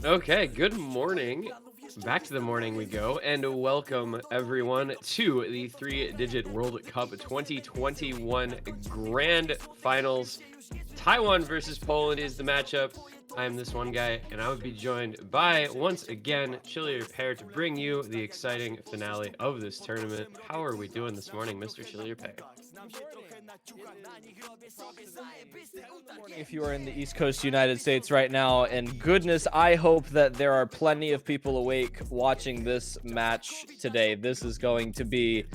Okay, good morning. Back to the morning we go, and welcome everyone to the three-digit World Cup 2021 Grand Finals. Taiwan versus Poland is the matchup. I'm this one guy, and I would be joined by, once again, ChillierPear to bring you the exciting finale of this tournament. How are we doing this morning, Mr. ChillierPear? If you are in the East Coast United States right now, and goodness, I hope that there are plenty of people awake watching this match today. This is going to be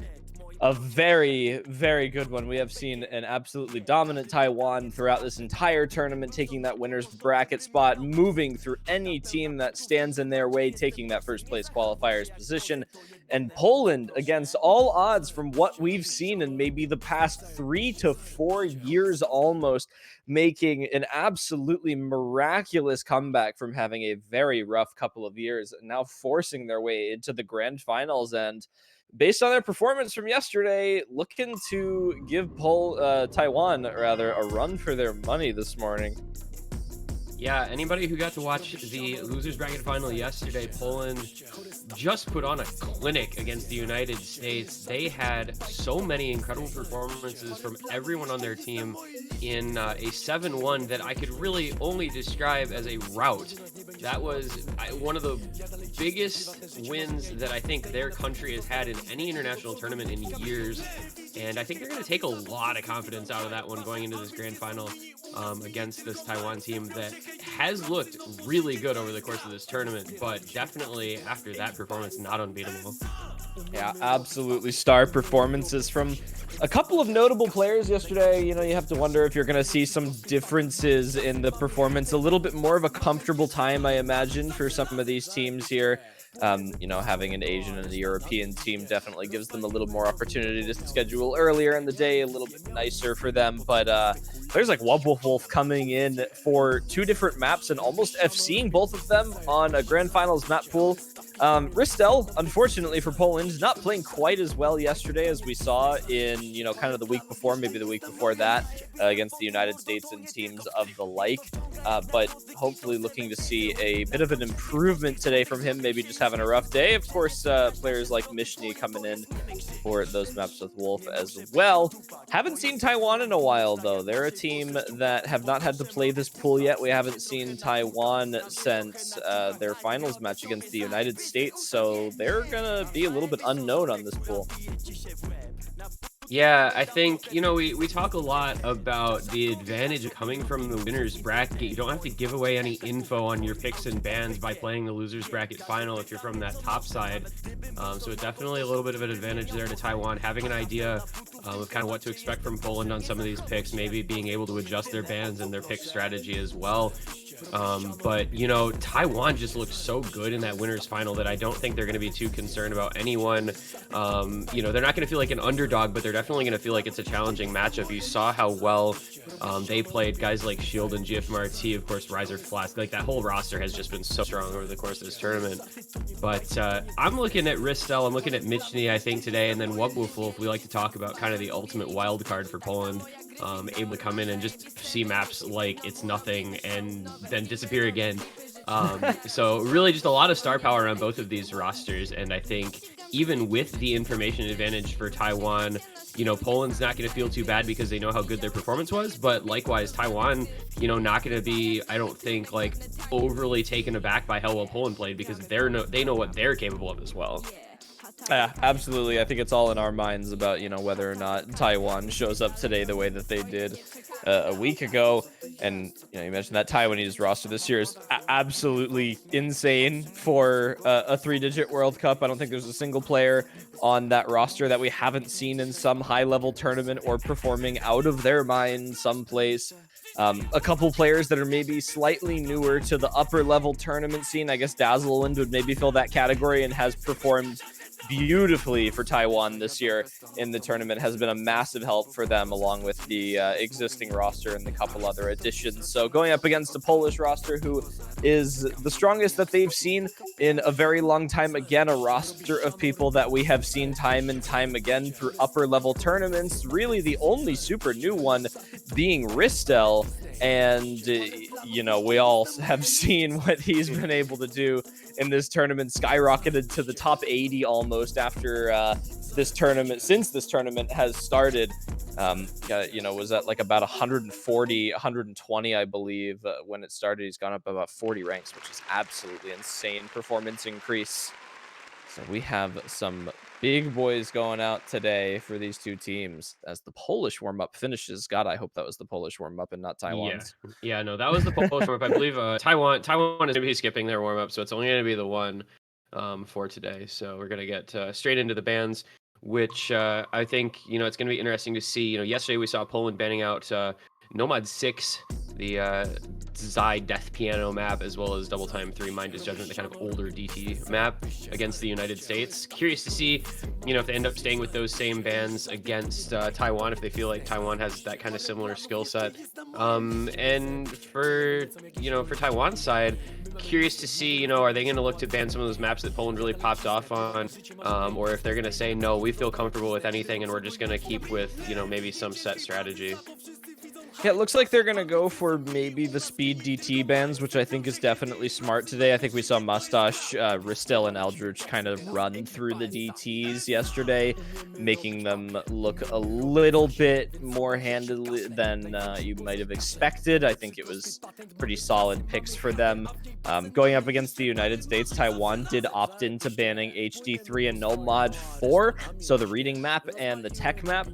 a very, very good one. We have seen an absolutely dominant Taiwan throughout this entire tournament, taking that winner's bracket spot, moving through any team that stands in their way, taking that first place qualifier's position. And Poland, against all odds from what we've seen in maybe the past 3 to 4 years almost, making an absolutely miraculous comeback from having a very rough couple of years, and now forcing their way into the grand finals. And based on their performance from yesterday, looking to give Taiwan rather a run for their money this morning. Yeah, anybody who got to watch the losers bracket final yesterday, Poland just put on a clinic against the United States. They had so many incredible performances from everyone on their team in a 7-1 that I could really only describe as a rout. That was one of the biggest wins that I think their country has had in any international tournament in years. And I think they're going to take a lot of confidence out of that one going into this grand final against this Taiwan team that has looked really good over the course of this tournament, but definitely after that performance, not unbeatable. Yeah, absolutely star performances from a couple of notable players yesterday. You know, you have to wonder if you're going to see some differences in the performance, a little bit more of a comfortable time, I imagine, for some of these teams here. Having an Asian and a European team definitely gives them a little more opportunity to schedule earlier in the day, a little bit nicer for them. But players like Wolf coming in for two different maps and almost FCing both of them on a grand finals map pool. Ristel, unfortunately for Poland, not playing quite as well yesterday as we saw in, kind of the week before, maybe the week before that, against the United States and teams of the like. But hopefully looking to see a bit of an improvement today from him, maybe just having a rough day. Of course, players like Mishny coming in for those maps with Wolf as well. Haven't seen Taiwan in a while, though. They're a team that have not had to play this pool yet. We haven't seen Taiwan since their finals match against the United States, so they're going to be a little bit unknown on this pool. Yeah, I think, we talk a lot about the advantage of coming from the winner's bracket. You don't have to give away any info on your picks and bans by playing the loser's bracket final if you're from that top side. So it's definitely a little bit of an advantage there to Taiwan, having an idea of kind of what to expect from Poland on some of these picks, maybe being able to adjust their bans and their pick strategy as well. But Taiwan just looks so good in that winner's final that I don't think they're going to be too concerned about anyone. They're not going to feel like an underdog, but they're definitely going to feel like it's a challenging matchup. You saw how well they played guys like Shield and GFMRT, of course, Riser Flask. Like, that whole roster has just been so strong over the course of this tournament. But I'm looking at Ristel, I'm looking at Michny, I think, today, and then Wubwufulf. We like to talk about kind of the ultimate wild card for Poland. Able to come in and just see maps like it's nothing and then disappear again. So really just a lot of star power on both of these rosters. And I think even with the information advantage for Taiwan, Poland's not going to feel too bad because they know how good their performance was. But likewise, Taiwan, not going to be, I don't think, like overly taken aback by how well Poland played because they know what they're capable of as well. Yeah, absolutely. I think it's all in our minds about, whether or not Taiwan shows up today the way that they did a week ago. And, you mentioned that Taiwanese roster this year is absolutely insane for a three-digit World Cup. I don't think there's a single player on that roster that we haven't seen in some high-level tournament or performing out of their mind someplace. A couple players that are maybe slightly newer to the upper-level tournament scene. I guess Dazzlewind would maybe fill that category and has performed beautifully for Taiwan this year in the tournament, has been a massive help for them along with the existing roster and the couple other additions. So going up against a Polish roster who is the strongest that they've seen in a very long time. Again, a roster of people that we have seen time and time again through upper level tournaments. Really the only super new one being Ristel. And, you know, we all have seen what he's been able to do in this tournament, skyrocketed to the top 80 almost after this tournament, since this tournament has started. You know, was at like about 140, 120, I believe, when it started. He's gone up about 40 ranks, which is absolutely insane performance increase. So we have some big boys going out today for these two teams as the Polish warm-up finishes. God, I hope that was the Polish warm-up and not Yeah, Taiwan's. yeah, no, that was the Polish warm-up. I believe Taiwan is gonna be skipping their warm-up, so it's only gonna be the one for today. So we're gonna get straight into the bans, which I think it's gonna be interesting to see. Yesterday we saw Poland banning out NoMod 6, the Zai Death Piano map, as well as Double Time 3 Mind is Judgment, the kind of older DT map against the United States. Curious to see, if they end up staying with those same bans against Taiwan, if they feel like Taiwan has that kind of similar skill set. And for Taiwan's side, curious to see, are they going to look to ban some of those maps that Poland really popped off on, or if they're going to say, no, we feel comfortable with anything and we're just going to keep with, maybe some set strategy. Yeah, it looks like they're going to go for maybe the speed DT bans, which I think is definitely smart today. I think we saw Mustache, Ristel, and Eldritch kind of run through the DTs yesterday, making them look a little bit more handily than you might have expected. I think it was pretty solid picks for them. Going up against the United States, Taiwan did opt into banning HD3 and NoMod 4, so the reading map and the tech map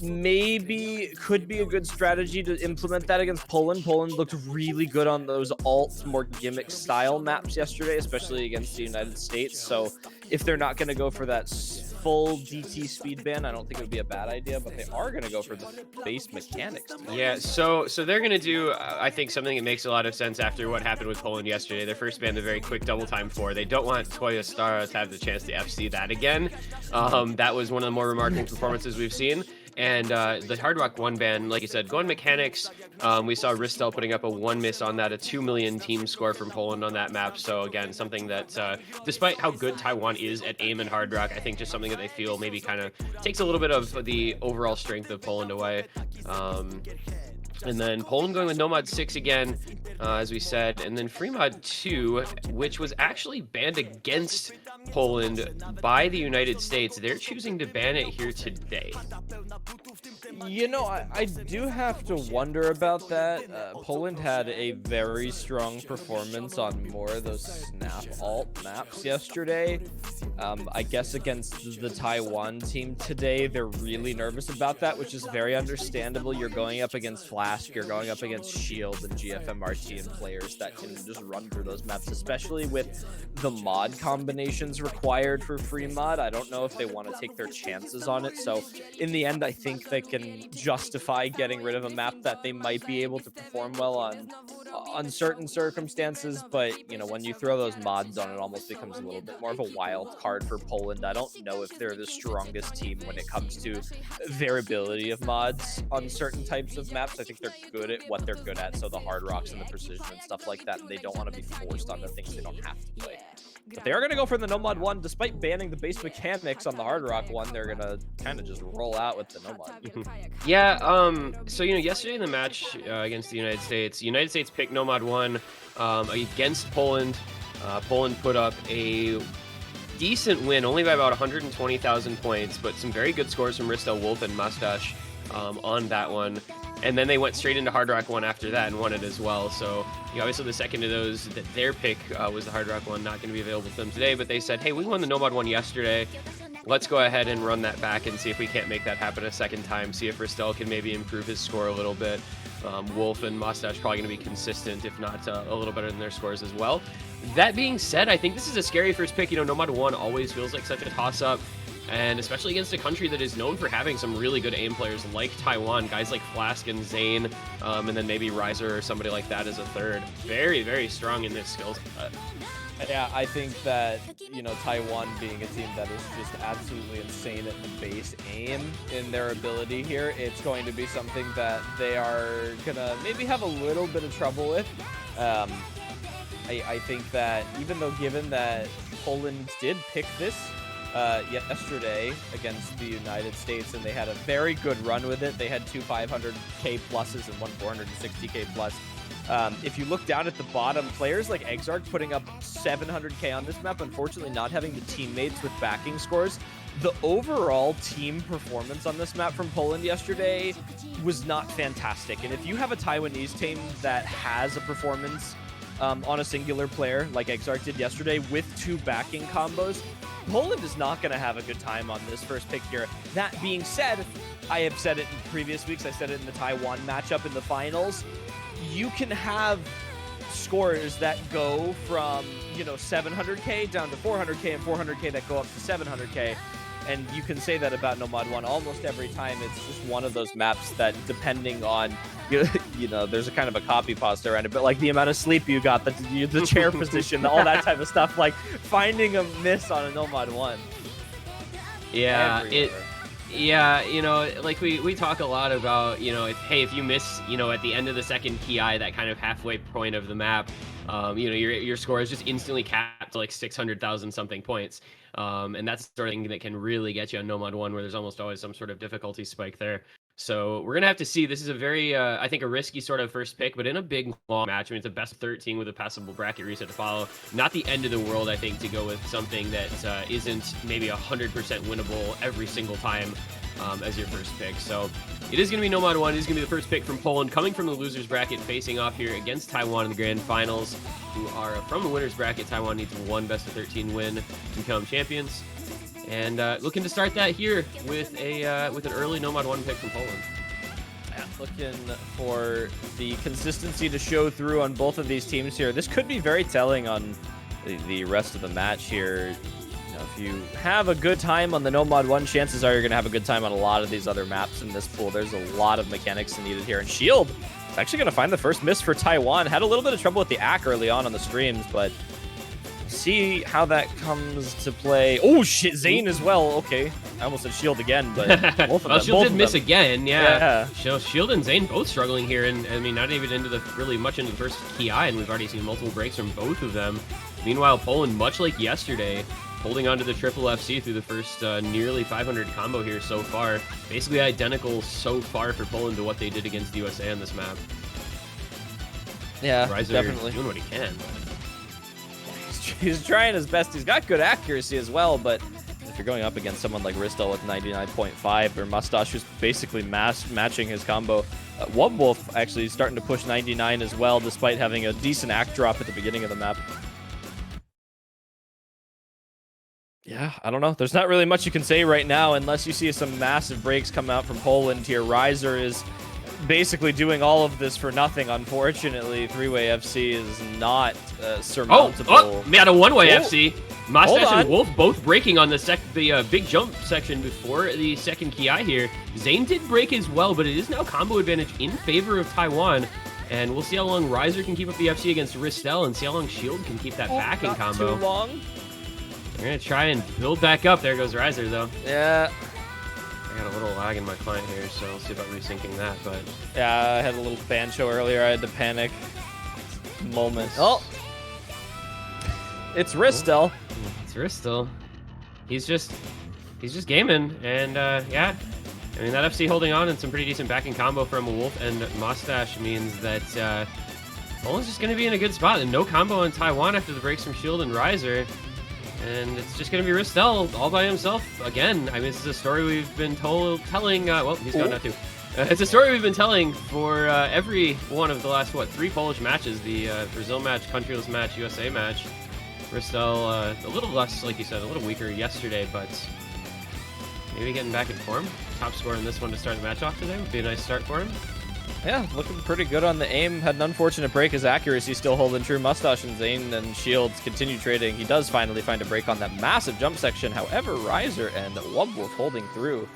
maybe could be a good strategy to implement that against Poland. Poland looked really good on those alt, more gimmick style maps yesterday, especially against the United States. So if they're not going to go for that full DT speed ban, I don't think it would be a bad idea, but they are going to go for the base mechanics. Yeah, so they're going to do, I think, something that makes a lot of sense after what happened with Poland yesterday. Their first ban, the very quick double time 4. They don't want Toya Stara to have the chance to FC that again. That was one of the more remarkable performances we've seen. And the Hard Rock 1 ban, like you said, going mechanics, we saw Ristel putting up a 1 miss on that, a 2 million team score from Poland on that map. So again, something that, despite how good Taiwan is at aim and Hard Rock, I think just something that they feel maybe kind of takes a little bit of the overall strength of Poland away. And then Poland going with NoMod 6 again, as we said, and then FreeMod 2, which was actually banned against Poland by the United States. They're choosing to ban it here today. I do have to wonder about that. Poland had a very strong performance on more of those snap alt maps yesterday. I guess against the Taiwan team today, they're really nervous about that, which is very understandable. You're going up against Flash, you're going up against Shield and GFMRT and players that can just run through those maps, especially with the mod combinations required for FreeMod. I don't know if they want to take their chances on it. So in the end, I think they can justify getting rid of a map that they might be able to perform well on certain circumstances. But, when you throw those mods on, it almost becomes a little bit more of a wild card for Poland. I don't know if they're the strongest team when it comes to variability of mods on certain types of maps. I think they're good at what they're good at, so the hard rocks and the precision and stuff like that, and they don't want to be forced onto things they don't have to play. But they are going to go for the NoMod 1. Despite banning the base mechanics on the Hard Rock 1, they're going to kind of just roll out with the NoMod. Yeah, so, yesterday in the match against the United States picked NoMod 1 against Poland. Poland put up a decent win, only by about 120,000 points, but some very good scores from Ristel, Wolf, and Mustache on that one. And then they went straight into Hard Rock 1 after that and won it as well. So, obviously the second of those, their pick was the Hard Rock 1, not going to be available to them today. But they said, hey, we won the NoMod 1 yesterday. Let's go ahead and run that back and see if we can't make that happen a second time. See if Ristel can maybe improve his score a little bit. Wolf and Mustache probably going to be consistent, if not a little better than their scores as well. That being said, I think this is a scary first pick. NoMod 1 always feels like such a toss-up. And especially against a country that is known for having some really good aim players like Taiwan, guys like Flask and Zane, and then maybe Riser or somebody like that as a third. Very, very strong in this skill set. Yeah, I think that, Taiwan being a team that is just absolutely insane at the base aim in their ability here, it's going to be something that they are going to maybe have a little bit of trouble with. I think that even though given that Poland did pick this yesterday against the United States, and they had a very good run with it. They had 2 500k pluses and 1 460k plus. If you look down at the bottom, players like Exarch putting up 700k on this map, unfortunately not having the teammates with backing scores. The overall team performance on this map from Poland yesterday was not fantastic. And if you have a Taiwanese team that has a performance on a singular player like Exarch did yesterday with 2 backing combos, Poland is not going to have a good time on this first pick here. That being said, I have said it in previous weeks. I said it in the Taiwan matchup in the finals. You can have scores that go from, 700k down to 400k and 400k that go up to 700k. And you can say that about NoMod 1 almost every time. It's just one of those maps that, depending on, there's a kind of a copy pasta around it, but like the amount of sleep you got, the chair position, all that type of stuff, like finding a miss on a NoMod 1. Yeah, everywhere. Yeah, like we talk a lot about, if you miss, at the end of the second ki, that kind of halfway point of the map, your score is just instantly capped to like 600,000 something points. And that's the sort of thing that can really get you on NoMod 1, where there's almost always some sort of difficulty spike there. So we're going to have to see. This is a very, I think, a risky sort of first pick, but in a big, long match. I mean, it's a best 13 with a passable bracket reset to follow. Not the end of the world, I think, to go with something that isn't maybe 100% winnable every single time as your first pick. So it is going to be NoMod 1. It is going to be the first pick from Poland, coming from the losers bracket, facing off here against Taiwan in the grand finals, who are from the winners bracket. Taiwan needs 1 best of 13 win to become champions. And looking to start that here with an early NoMod 1 pick from Poland. Yeah, looking for the consistency to show through on both of these teams here. This could be very telling on the rest of the match here. If you have a good time on the NoMod 1, chances are you're going to have a good time on a lot of these other maps in this pool. There's a lot of mechanics needed here. And Shield is actually going to find the first miss for Taiwan. Had a little bit of trouble with the ACK early on the streams, but see how that comes to play. Oh, shit, Zane as well. Okay, I almost said Shield again, but both of them. Shield did miss again, yeah. Shield and Zane both struggling here, and I mean, not even into the much into the first ki, and we've already seen multiple breaks from both of them. Meanwhile, Poland, much like yesterday, holding on to the triple FC through the first nearly 500 combo here so far. Basically identical so far for Poland to what they did against the USA on this map. Yeah, Riser definitely doing what he can. He's trying his best. He's got good accuracy as well, but if you're going up against someone like Ristel with 99.5 or Mustache, who's basically matching his combo, Wolf actually starting to push 99 as well, despite having a decent act drop at the beginning of the map. Yeah, I don't know. There's not really much you can say right now unless you see some massive breaks come out from Poland here. Riser is basically doing all of this for nothing, unfortunately. Three-way FC is not surmountable. We had a one-way FC. Mustache and Wolf both breaking on the big jump section before the second ki here. Zane did break as well, but it is now combo advantage in favor of Taiwan. And we'll see how long Riser can keep up the FC against Ristel and see how long Shield can keep that back in combo. Not too long. We're going to try and build back up. There goes Riser, though. Yeah. I got a little lag in my client here, so we'll see about resyncing that. But yeah, I had a little fan show earlier. I had to panic. Moment. Oh! It's Ristel. It's Ristel. He's just gaming. And, yeah. I mean, that FC holding on and some pretty decent backing combo from Wolf and Mustache means that Poland's just going to be in a good spot. And no combo on Taiwan after the breaks from Shield and Riser. And it's just going to be Ristel all by himself again. I mean, this is a story we've been telling. Well, he's gone now too. It's a story we've been telling for every one of the last, 3 Polish matches. The Brazil match, countryless match, USA match. Ristel, a little less, like you said, a little weaker yesterday, but maybe getting back in form. Top score in this one to start the match off today would be a nice start for him. Yeah, looking pretty good on the aim. Had an unfortunate break. His accuracy still holding true. Mustache and Zane and Shields continue trading. He does finally find a break on that massive jump section. However, Riser and Wolf holding through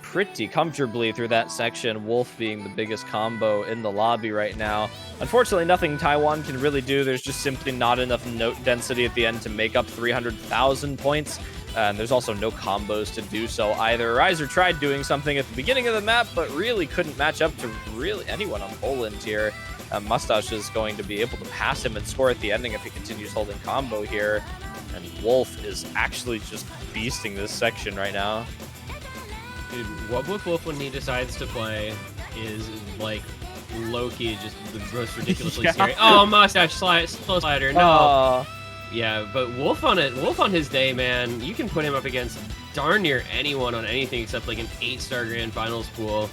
pretty comfortably through that section. Wolf being the biggest combo in the lobby right now. Unfortunately, nothing Taiwan can really do. There's just simply not enough note density at the end to make up 300,000 points. And there's also no combos to do so either. Riser tried doing something at the beginning of the map, but really couldn't match up to really anyone on Poland here. Mustache is going to be able to pass him and score at the ending if he continues holding combo here. And Wolf is actually just beasting this section right now. Dude, what Wolf when he decides to play is like low-key just the most ridiculously scary. Oh, mustache slow slider. No. Yeah, but Wolf on his day, man. You can put him up against darn near anyone on anything except like an 8-star Grand Finals pool.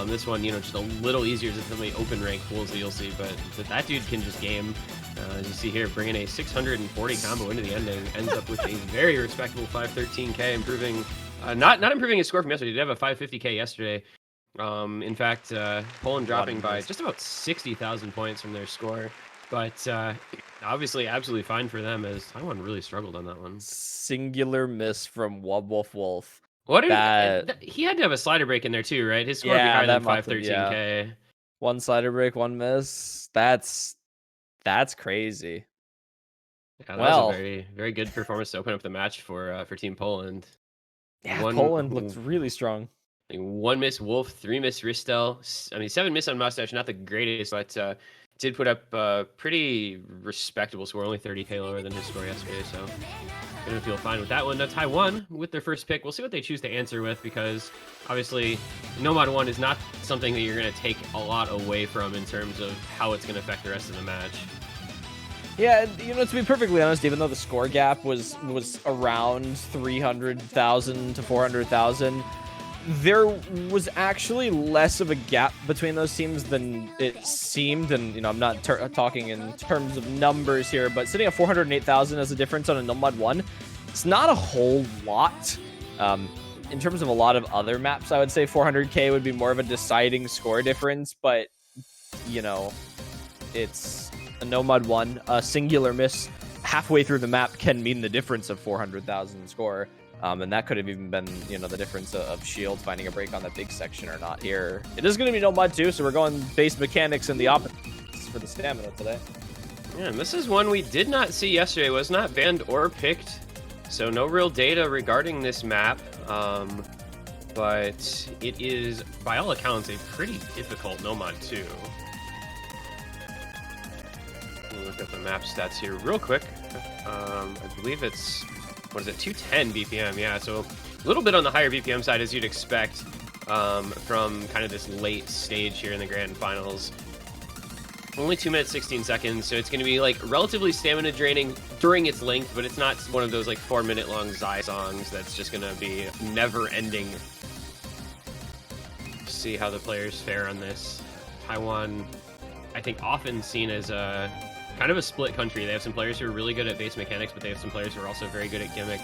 This one, just a little easier than some of the open rank pools that you'll see, but that dude can just game. As you see here, bringing a 640 combo into the ending, ends up with a very respectable 513k, improving, not improving his score from yesterday. He did have a 550k yesterday. In fact, Poland dropping by just about 60,000 points from their score, but obviously absolutely fine for them as Taiwan really struggled on that one. Singular miss from Wolf. What did he had to have a slider break in there too, right? His score would be higher than 513k. One slider break, one miss. That's crazy. Yeah, that was a very, very good performance to open up the match for Team Poland. Yeah, Poland looks really strong. 1 miss Wolf, 3 miss Ristel. I mean, 7 miss on Mustache, not the greatest, but did put up a pretty respectable score, only 30k lower than his score yesterday, so gonna feel fine with that one. Now Taiwan with their first pick, we'll see what they choose to answer with, because obviously NoMod 1 is not something that you're gonna take a lot away from in terms of how it's gonna affect the rest of the match. Yeah, to be perfectly honest, even though the score gap was around 300,000 to 400,000, there was actually less of a gap between those teams than it seemed. And, I'm not talking in terms of numbers here, but sitting at 408,000 as a difference on a NoMod 1, it's not a whole lot. In terms of a lot of other maps, I would say 400k would be more of a deciding score difference, but, it's a NoMod 1. A singular miss halfway through the map can mean the difference of 400,000 score. And that could have even been, the difference of Shield finding a break on that big section or not here. It is going to be NoMod 2, so we're going base mechanics in the opposite for the stamina today. Yeah, and this is one we did not see yesterday. It was not banned or picked, so no real data regarding this map. But it is, by all accounts, a pretty difficult NoMod 2. Look at the map stats here real quick. I believe it's, 210 BPM? Yeah, so a little bit on the higher BPM side as you'd expect from kind of this late stage here in the Grand Finals. Only 2 minutes, 16 seconds, so it's going to be like relatively stamina draining during its length, but it's not one of those like 4-minute long Zai songs that's just going to be never ending. See how the players fare on this. Taiwan, I think, often seen as a kind of a split country. They have some players who are really good at base mechanics, but they have some players who are also very good at gimmick.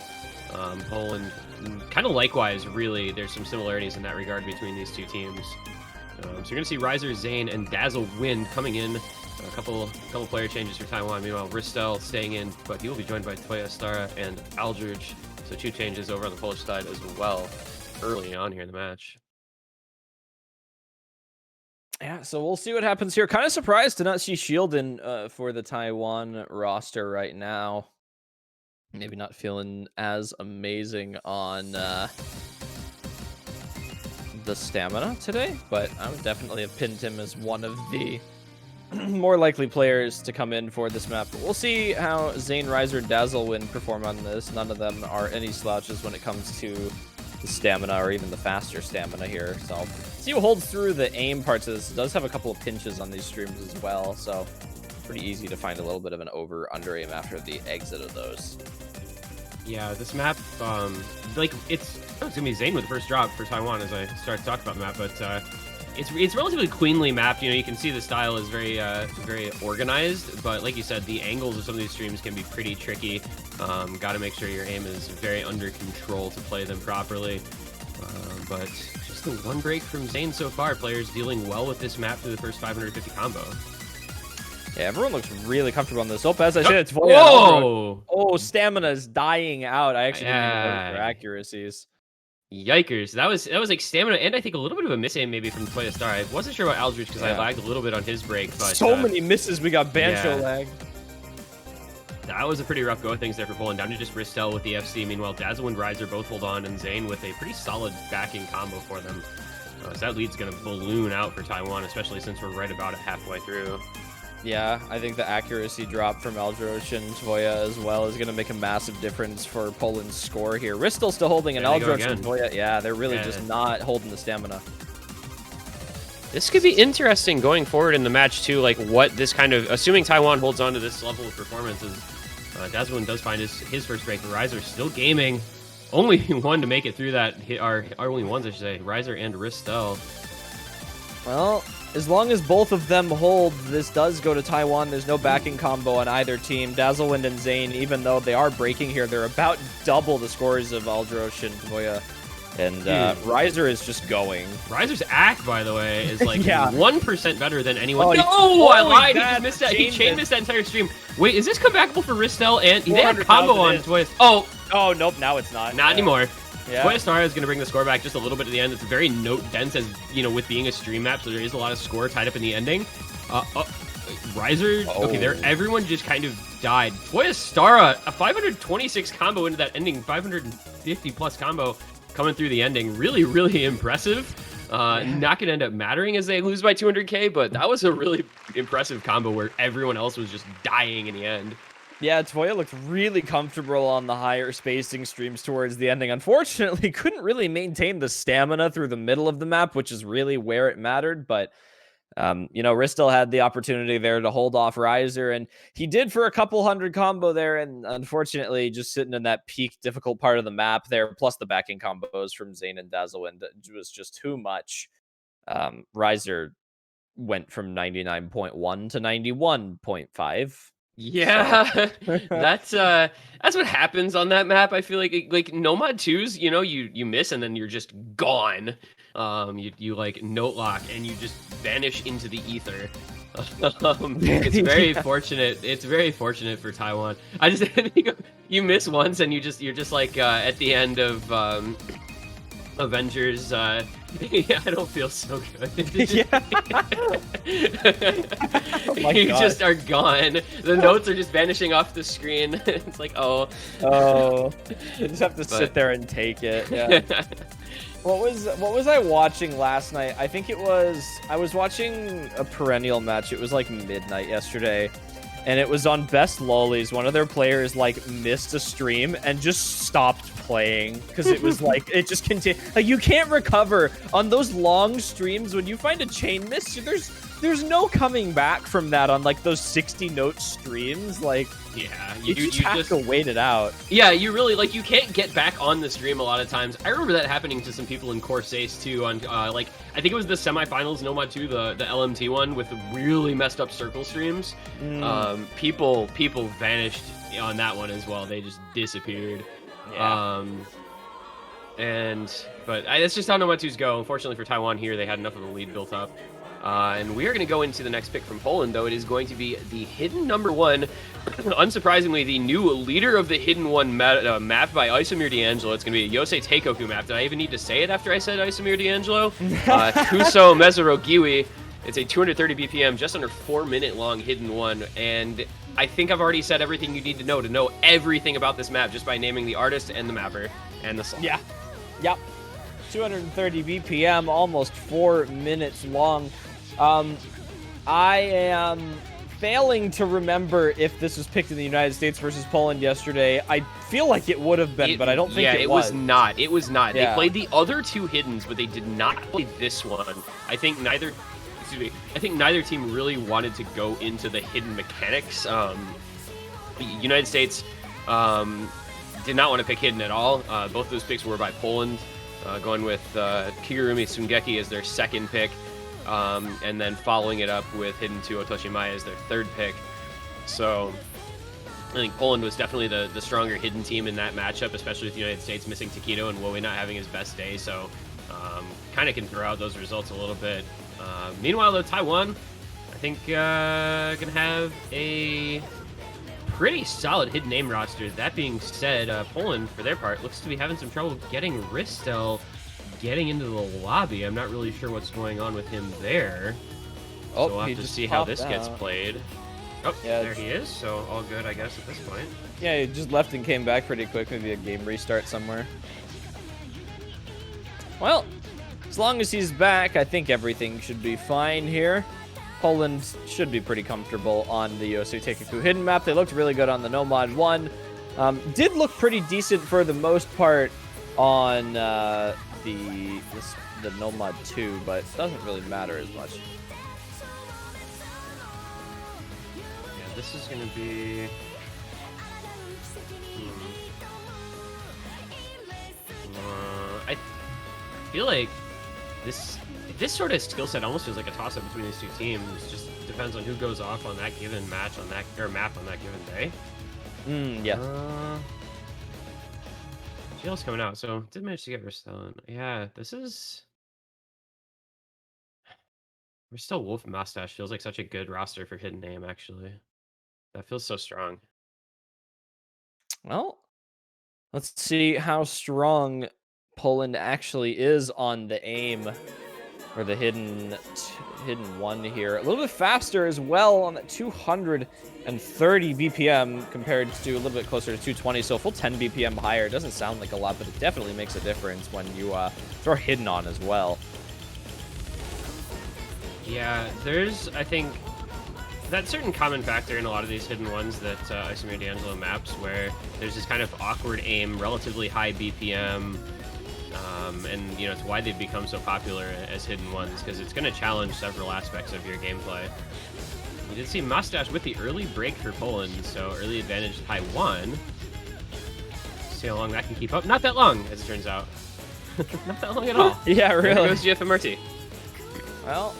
Poland, kind of likewise, really. There's some similarities in that regard between these two teams. So you're going to see Riser, Zane, and Dazzle Wind coming in. A couple player changes for Taiwan. Meanwhile, Ristel staying in, but he will be joined by Toya Stara and Aldridge. So 2 changes over on the Polish side as well early on here in the match. Yeah, so we'll see what happens here. Kind of surprised to not see Shield in for the Taiwan roster right now. Maybe not feeling as amazing on the stamina today, but I would definitely have pinned him as one of the more likely players to come in for this map. But we'll see how Zane, Riser, and Dazzlewind perform on this. None of them are any slouches when it comes to the stamina or even the faster stamina here. So see who holds through the aim parts of this. It does have a couple of pinches on these streams as well, so pretty easy to find a little bit of an over-under aim after the exit of those. Yeah, this map, it's gonna be Zane with the first drop for Taiwan as I start to talk about the map, but it's relatively queenly mapped. You can see the style is very very organized, but like you said, the angles of some of these streams can be pretty tricky. Got to make sure your aim is very under control to play them properly. But just the 1 break from Zane so far. Players dealing well with this map through the first 550 combo. Yeah, everyone looks really comfortable on this. Oh, as I said, it's Voya. Whoa! Oh, stamina is dying out. I actually didn't even look for accuracies. Yikers. That was like stamina and I think a little bit of a miss aim maybe from Toya Star. I wasn't sure about Aldridge because I lagged a little bit on his break, but so many misses. We got Bancho lag. That was a pretty rough go of things there for Poland. Down to just Ristel with the FC. Meanwhile, Dazzle and Riser both hold on, and Zane with a pretty solid backing combo for them. So that lead's going to balloon out for Taiwan, especially since we're right about it halfway through. Yeah, I think the accuracy drop from Aldrosh and Tvoya as well is going to make a massive difference for Poland's score here. Ristel still holding an Aldrosh and Tvoya. Yeah, they're really just not holding the stamina. This could be interesting going forward in the match, too, like what this kind of, assuming Taiwan holds on to this level of performances, Dazzlin does find his first break. Riser still gaming. Only one to make it through that, our only ones, I should say, Riser and Ristel. Well, as long as both of them hold, this does go to Taiwan. There's no backing combo on either team. Dazzlewind and Zane, even though they are breaking here, they're about double the scores of Aldrosh and Tvoya. And Riser is just going. Riser's act, by the way, is like Yeah. 1% better than anyone. Oh, no, I lied. He that just missed that. He chain chain missed that entire stream. Wait, is this comebackable for Ristel? And they have 400,000 combo on is. Twice. Oh, nope, now it's not. not anymore. Yeah. Tvoya Star is going to bring the score back just a little bit at the end. It's very note dense, as you know, with being a stream map, so there is a lot of score tied up in the ending. Riser, okay, there, everyone just kind of died. Tvoya Stara, a 526 combo into that ending, 550 plus combo coming through the ending. Really, really impressive. Not going to end up mattering as they lose by 200k, but that was a really impressive combo where everyone else was just dying in the end. Yeah, Tvoya looked really comfortable on the higher spacing streams towards the ending. Unfortunately, couldn't really maintain the stamina through the middle of the map, which is really where it mattered. But, you know, Ristel had the opportunity there to hold off Riser, and he did for a couple hundred combo there. And unfortunately, just sitting in that peak difficult part of the map there, plus the backing combos from Zane and Dazzlewind, was just too much. Riser went from 99.1 to 91.5. Yeah, that's what happens on that map. I feel like NoMod 2s, you know, you miss and then you're just gone. You like note lock and you just vanish into the ether. It's very fortunate. It's very fortunate for Taiwan. I just think you miss once and you're just like at the end of Avengers. Yeah, I don't feel so good. Yeah. Oh my You God. just are gone. The notes are just vanishing off the screen. It's like, oh. You just have to sit there and take it. Yeah. What was I watching last night? I think I was watching a perennial match. It was like midnight yesterday. And it was on Best Lollies. One of their players like missed a stream and just stopped playing because it was like it just continued. Like you can't recover on those long streams when you find a chain miss. There's no coming back from that on like those 60 note streams. Like yeah, you just have to wait it out. Yeah, you really like you can't get back on the stream a lot of times. I remember that happening to some people in Course Ace too. On like I think it was the semifinals NoMod 2, the LMT one with the really messed up circle streams. People vanished on that one as well. They just disappeared. Yeah. But that's just how NoMod 2s go. Unfortunately for Taiwan here, they had enough of a lead built up. And we are going to go into the next pick from Poland, though. It is going to be the hidden number one. Unsurprisingly, the new leader of the hidden one map by Isomir D'Angelo. It's going to be a Yosei Teikoku map. Did I even need to say it after I said Isomir D'Angelo? Kuso Mezurogiwi. It's a 230 BPM, just under 4-minute long hidden one. And I think I've already said everything you need to know everything about this map just by naming the artist and the mapper and the song. Yeah. Yep. 230 BPM, almost 4 minutes long. I am failing to remember if this was picked in the United States versus Poland yesterday. I feel like it would have been, but I don't think it was. Was not. It was not. Yeah. They played the other two hiddens, but they did not play this one. I think neither team really wanted to go into the hidden mechanics. The United States did not want to pick hidden at all. Both those picks were by Poland, going with Kigurumi Sungeki as their second pick. And then following it up with Hidden 2 Otoshimai as their third pick. So I think Poland was definitely the stronger hidden team in that matchup, especially with the United States missing Takedo and Wowie not having his best day. So kind of can throw out those results a little bit. Meanwhile, though, Taiwan, I think, going to have a pretty solid hidden name roster. That being said, Poland, for their part, looks to be having some trouble getting Ristel getting into the lobby. I'm not really sure what's going on with him there. Oh, so we'll have to see how this gets played. Oh, yeah, there he is. So all good, I guess, at this point. Yeah, he just left and came back pretty quick. Maybe a game restart somewhere. Well, as long as he's back, I think everything should be fine here. Poland should be pretty comfortable on the USA Takeku hidden map. They looked really good on the NoMod 1. Did look pretty decent for the most part on the NoMod 2, but it doesn't really matter as much. Yeah, this is going to be... I feel like this sort of skill set almost feels like a toss-up between these two teams. Just depends on who goes off on that given match on that map on that given day. Yeah. GL's coming out, so did manage to get Ristel. Yeah, this is Ristel Wolf Mustache feels like such a good roster for hidden name. Actually, that feels so strong. Well, let's see how strong Poland actually is on the aim or the hidden one here. A little bit faster as well on that 230 BPM compared to a little bit closer to 220, so a full 10 BPM higher. It doesn't sound like a lot, but it definitely makes a difference when you throw hidden on as well. Yeah, there's, I think, that certain common factor in a lot of these hidden ones that Isomer D'Angelo maps where there's this kind of awkward aim, relatively high BPM, and you know, it's why they've become so popular as hidden ones, because it's going to challenge several aspects of your gameplay. We did see Mustache with the early break for Poland, so early advantage to Taiwan. See how long that can keep up. Not that long, as it turns out. Not that long at all. Yeah, really. There goes GFMRT. Well,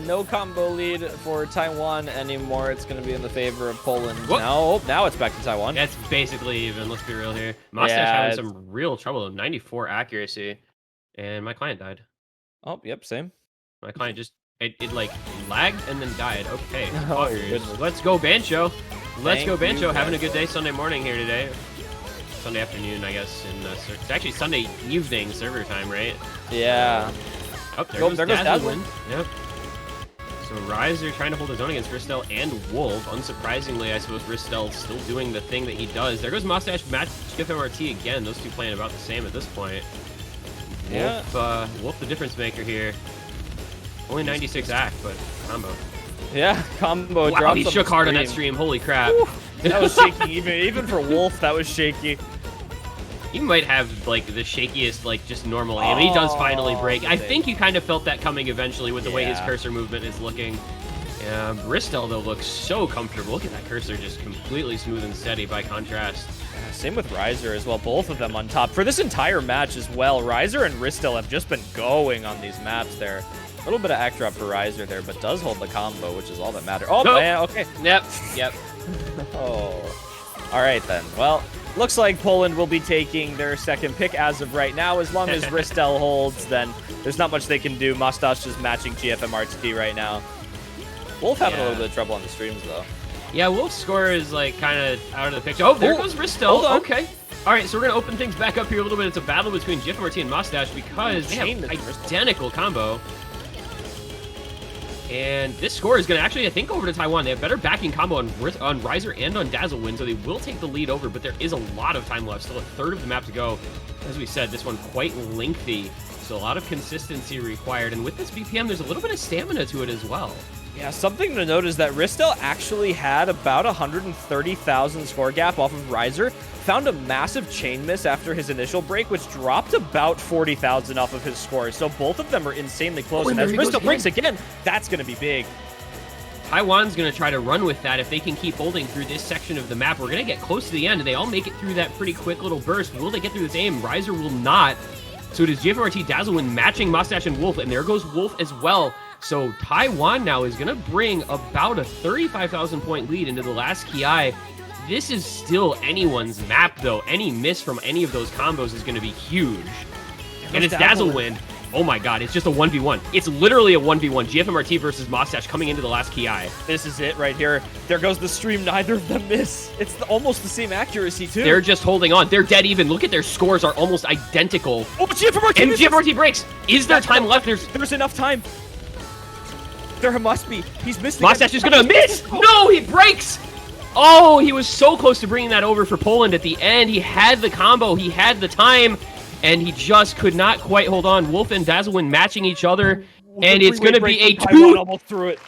no combo lead for Taiwan anymore. It's going to be in the favor of Poland. Now it's back to Taiwan. That's basically even. Let's be real here. Mustache having some real trouble. 94 accuracy, and my client died. Oh, yep, same. My client just it like lagged and then died. Okay, goodness. Let's go Bancho. Let's go Bancho. Having a good day Sunday morning here today. Sunday afternoon, I guess. It's actually Sunday evening server time, right? Yeah. Oh, there goes Dazzlewind. Yep. So Riser trying to hold his own against Ristel and Wolf. Unsurprisingly, I suppose Ristel still doing the thing that he does. There goes Mustache, match GFMRT again. Those two playing about the same at this point. Yeah. Wolf the difference maker here. Only 96 act, but combo. Yeah, combo. Wow, he shook hard on that stream. Holy crap. That was shaky. even for Wolf, that was shaky. He might have like the shakiest, like just normal aim. He does finally break. I think you kind of felt that coming eventually with the way his cursor movement is looking. Ristel though looks so comfortable. Look at that cursor, just completely smooth and steady by contrast. Same with Riser as well. Both of them on top for this entire match as well. Riser and Ristel have just been going on these maps there. A little bit of act drop for Riser there, but does hold the combo, which is all that matters. Oh, man, okay. Yep. Oh. All right, then. Well, looks like Poland will be taking their second pick as of right now. As long as Ristel holds, then there's not much they can do. Mustache is matching GFMRT right now. Wolf having a little bit of trouble on the streams, though. Yeah, Wolf's score is like kind of out of the picture. Oh, there goes Ristel. Okay. All right, so we're going to open things back up here a little bit. It's a battle between GFMRT and Mustache because they have identical combo. And this score is going to actually, I think, over to Taiwan. They have better backing combo on Riser and on Dazzlewind, so they will take the lead over, but there is a lot of time left. Still a third of the map to go. As we said, this one quite lengthy, so a lot of consistency required. And with this BPM, there's a little bit of stamina to it as well. Yeah, something to note is that Ristel actually had about 130,000 score gap off of Riser. Found a massive chain miss after his initial break, which dropped about 40,000 off of his score. So both of them are insanely close. And as Ristel breaks again, that's going to be big. Taiwan's going to try to run with that if they can keep holding through this section of the map. We're going to get close to the end, and they all make it through that pretty quick little burst. Will they get through this aim? Riser will not. So it is GFMRT Dazzlewind matching Mustache and Wolf, and there goes Wolf as well. So Taiwan now is going to bring about a 35,000 point lead into the last Ki. This is still anyone's map, though. Any miss from any of those combos is going to be huge. And it's Dazzlewind. Oh my god, it's just a 1v1. It's literally a 1v1. GFMRT versus Mustache coming into the last Ki. This is it right here. There goes the stream. Neither of them miss. It's almost the same accuracy, too. They're just holding on. They're dead even. Look at their scores are almost identical. Oh, GFMRT! And GFMRT breaks. Is there time left? There's enough time. There must be. He's missing. Mustache is going to miss. No, he breaks. Oh, he was so close to bringing that over for Poland at the end. He had the combo. He had the time. And he just could not quite hold on. Wolf and Dazzlewind matching each other. And it's going to be a 2. Almost threw it.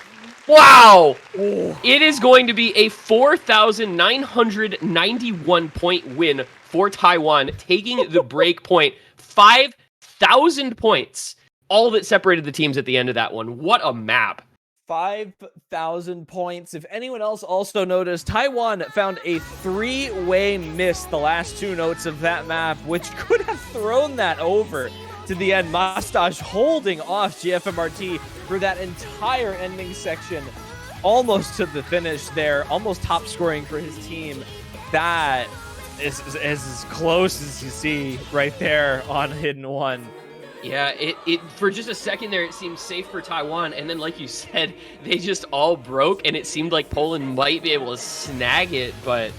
Wow! It is going to be a 4,991 point win for Taiwan, taking the break point. 5,000 points. All that separated the teams at the end of that one. What a map. 5,000 points. If anyone else also noticed, Taiwan found a three-way miss the last two notes of that map, which could have thrown that over to the end. Mustache holding off GFMRT for that entire ending section, almost to the finish there, almost top scoring for his team. That is as close as you see right there on Hidden One. Yeah, it for just a second there, it seemed safe for Taiwan, and then like you said, they just all broke, and it seemed like Poland might be able to snag it, but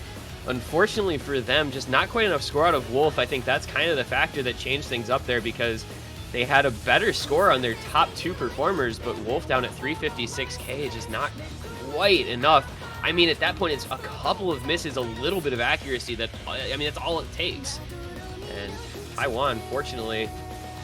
unfortunately for them, just not quite enough score out of Wolf. I think that's kind of the factor that changed things up there, because they had a better score on their top two performers, but Wolf down at 356k, just not quite enough. I mean, at that point, it's a couple of misses, a little bit of accuracy. That's all it takes. And Taiwan, fortunately,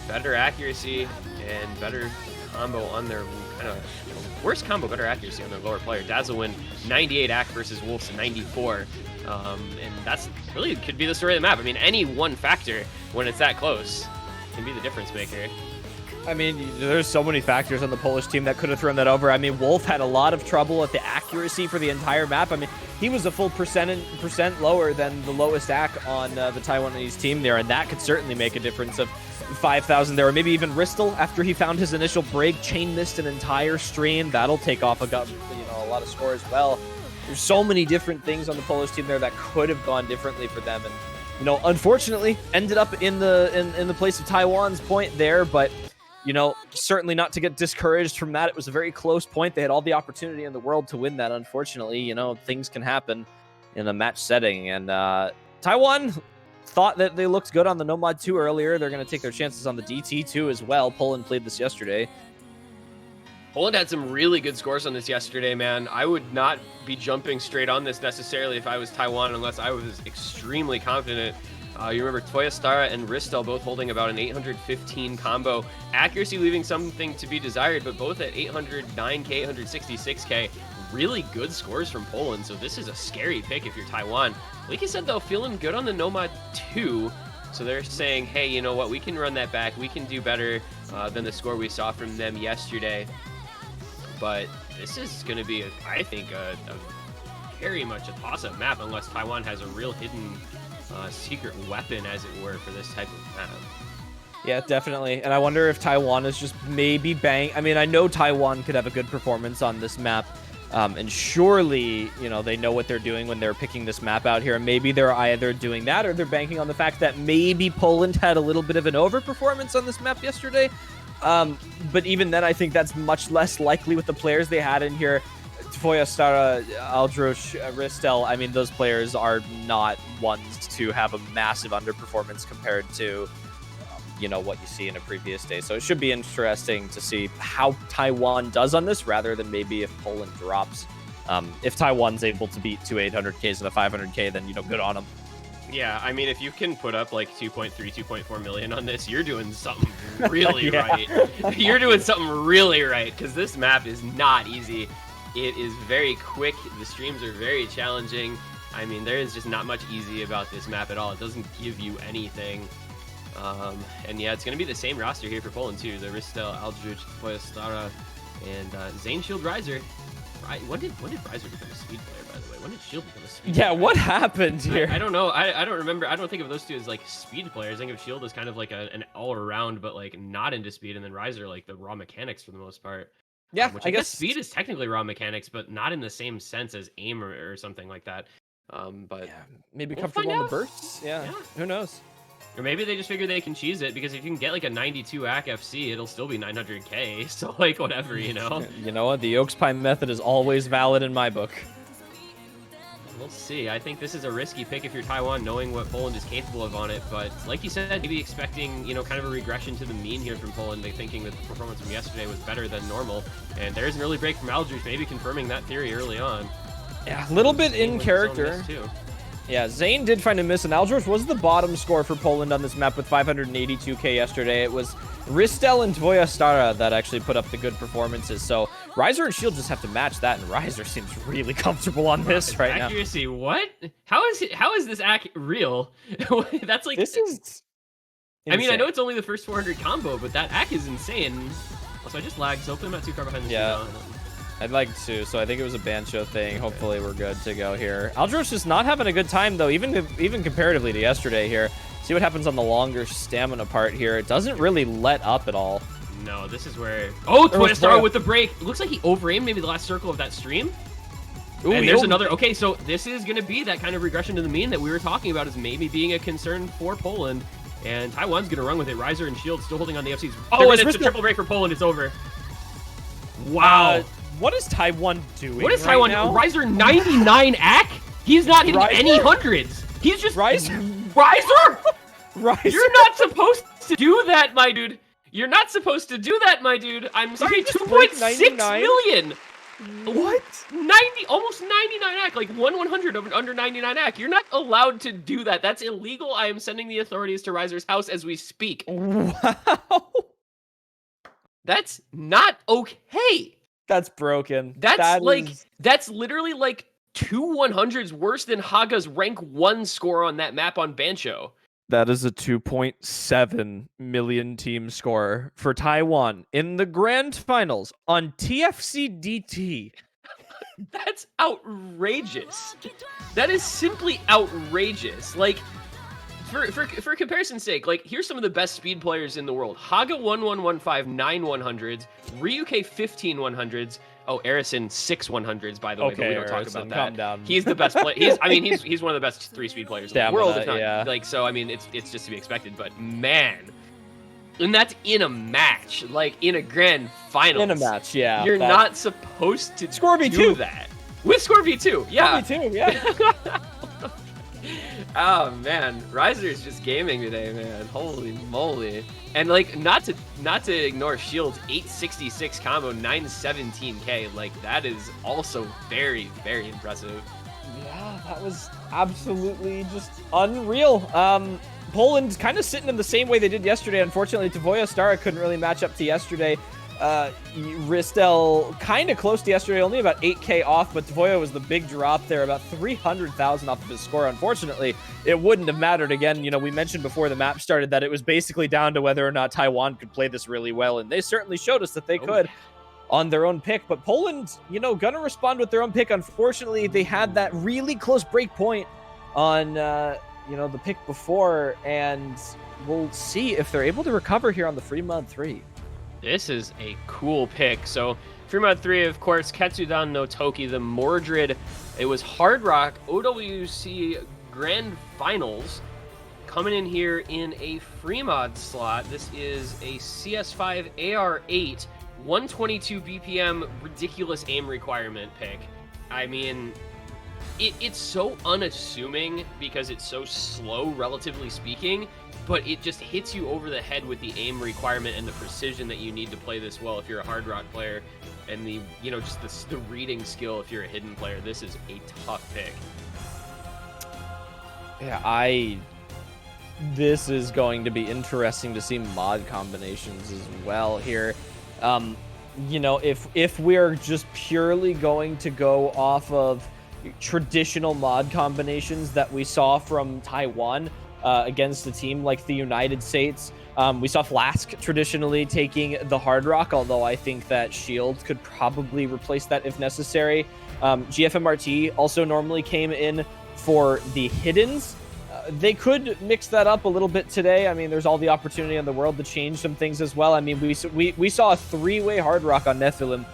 better accuracy and better combo on their kind of worst combo, better accuracy on their lower player. Dazzlewin 98 ac versus Wolf's 94. And that's really could be the story of the map. I mean, any one factor when it's that close can be the difference maker. I mean, there's so many factors on the Polish team that could have thrown that over. I mean, Wolf had a lot of trouble at the accuracy for the entire map. I mean, he was a full percent lower than the lowest AC on the Taiwanese team there, and that could certainly make a difference of 5,000 there, or maybe even Ristel after he found his initial break, chain missed an entire stream. That'll take off a lot of score as well. There's so many different things on the Polish team there that could have gone differently for them, and unfortunately ended up in the place of Taiwan's point there. But certainly not to get discouraged from that. It was a very close point. They had all the opportunity in the world to win that. Unfortunately, things can happen in a match setting, and Taiwan thought that they looked good on the NoMod 2 earlier. They're going to take their chances on the DT 2 as well. Poland played this yesterday. Poland had some really good scores on this yesterday, man. I would not be jumping straight on this necessarily if I was Taiwan, unless I was extremely confident. You remember Toyostara and Ristel both holding about an 815 combo. Accuracy leaving something to be desired, but both at 809k, 866k. Really good scores from Poland, so this is a scary pick if you're Taiwan. Like you said, though, feeling good on the NoMod 2. So they're saying, hey, you know what? We can run that back. We can do better than the score we saw from them yesterday. But this is going to be, I think, a very much a toss-up map, unless Taiwan has a real hidden secret weapon, as it were, for this type of map. Yeah, definitely. And I wonder if Taiwan is just maybe I mean, I know Taiwan could have a good performance on this map. And surely, they know what they're doing when they're picking this map out here. And maybe they're either doing that or they're banking on the fact that maybe Poland had a little bit of an overperformance on this map yesterday. But even then, I think that's much less likely with the players they had in here. Toyostara, Aldrosh, Ristel, I mean, those players are not ones to have a massive underperformance compared to, what you see in a previous day. So it should be interesting to see how Taiwan does on this, rather than maybe if Poland drops. If Taiwan's able to beat two 800Ks and a 500K, then, good on them. Yeah, I mean, if you can put up like 2.3, 2.4 million on this, you're doing something really right. You're doing something really right, because this map is not easy. It is very quick. The streams are very challenging. I mean, there is just not much easy about this map at all. It doesn't give you anything. And yeah, it's going to be the same roster here for Poland too. The Ristel, Aldrich, Toyostara, and Zane Shield Riser. When did Riser become a speed player, by the way? When did Shield become a speed player? Yeah, what happened here? I don't know. I don't remember. I don't think of those two as like speed players. I think of Shield as kind of like an all-around, but like not into speed, and then Riser like the raw mechanics for the most part. Yeah, which I guess speed is technically raw mechanics, but not in the same sense as aim or something like that. But yeah, maybe comfortable on the bursts. Yeah, who knows? Or maybe they just figure they can cheese it, because if you can get like a 92 AC FC, it'll still be 900k. So like whatever, You know what? The Oaks Pie method is always valid in my book. We'll see. I think this is a risky pick if you're Taiwan, knowing what Poland is capable of on it. But like you said, maybe expecting, kind of a regression to the mean here from Poland. They thinking that the performance from yesterday was better than normal. And there's an early break from Aldrich, maybe confirming that theory early on. Yeah, a little bit in character. Yeah, Zane did find a miss, and Aldros was the bottom score for Poland on this map with 582k yesterday. It was Ristel and Tvoya Stara that actually put up the good performances. So Riser and Shield just have to match that, and Riser seems really comfortable on this right now. Accuracy, what? How is this real? That's like... This is I mean, I insane. know it's only the first 400 combo, but that act is insane. Also, I just lagged, so hopefully I'm not too far behind the Yeah. scene now. I'd like to, so I think it was a Bancho thing. Hopefully we're good to go here. Aldros just not having a good time, though, even comparatively to yesterday here. See what happens on the longer stamina part here. It doesn't really let up at all. No, this is where... Oh, Twitter with the break. It looks like he over-aimed maybe the last circle of that stream. Ooh, and there's another... Okay, so this is going to be that kind of regression to the mean that we were talking about as maybe being a concern for Poland. And Taiwan's going to run with it. Riser and Shield still holding on the FCs. Oh, and it's a triple break for Poland. It's over. Wow. What is Taiwan doing? What is Taiwan doing? Riser 99 AC? He's not hitting any hundreds. He's just... Riser? Riser? Riser? You're not supposed to do that, my dude. You're not supposed to do that, my dude. I'm sorry, 2.6 million. What? 90, almost 99 AC, like 1/100 of under 99 AC. You're not allowed to do that. That's illegal. I am sending the authorities to Riser's house as we speak. Wow. That's not okay. That's broken. That's literally like 2 100s worse than Haga's rank 1 score on that map on Bancho. That is a 2.7 million team score for Taiwan in the grand finals on TFC DT. That's outrageous. That is simply outrageous. Like, for comparison's sake, like, here's some of the best speed players in the world. Haga 1115 9 100s, Ryuke 15 100s. Oh, Arison 6 100s, by the way, but we don't talk about that. Calm down. He's the best player. He's one of the best 3-speed players in the world. If not, like, so I mean, it's just to be expected. But man, and that's in a match, like in a grand final. In a match, yeah. You're not supposed to Scorby do that with Scorby 2. Yeah. Scorby 2, yeah. Oh man, Riser's just gaming today, man. Holy moly! And like, not to ignore Shield's 866 combo, 917k. Like, that is also very, very impressive. Yeah, that was absolutely just unreal. Poland kind of sitting in the same way they did yesterday. Unfortunately, Tvoya Stara couldn't really match up to yesterday. Ristel kind of close to yesterday, only about 8k off, but Tvoya was the big drop there, about 300,000 off of his score. Unfortunately, it wouldn't have mattered. Again, you know, we mentioned before the map started that it was basically down to whether or not Taiwan could play this really well, and they certainly showed us that they could on their own pick. But Poland, you know, gonna respond with their own pick. Unfortunately, they had that really close break point on, you know, the pick before, and we'll see if they're able to recover here on the FreeMod 3. This is a cool pick. So FreeMod 3, of course, Ketsudan no Toki, the Mordred. It was Hard Rock OWC Grand Finals coming in here in a FreeMod slot. This is a CS5 AR8, 122 BPM, ridiculous aim requirement pick. I mean, it's so unassuming because it's so slow, relatively speaking, but it just hits you over the head with the aim requirement and the precision that you need to play this well if you're a Hard Rock player, and the, you know, just the reading skill if you're a hidden player. This is a tough pick. Yeah, this is going to be interesting to see mod combinations as well here. You know, if we're just purely going to go off of traditional mod combinations that we saw from Taiwan against a team like the United States, we saw Flask traditionally taking the Hard Rock, although I think that Shield could probably replace that if necessary. GFMRT also normally came in for the Hiddens. They could mix that up a little bit today. I mean, there's all the opportunity in the world to change some things as well. I mean, we saw a 3-way Hard Rock on Nephilim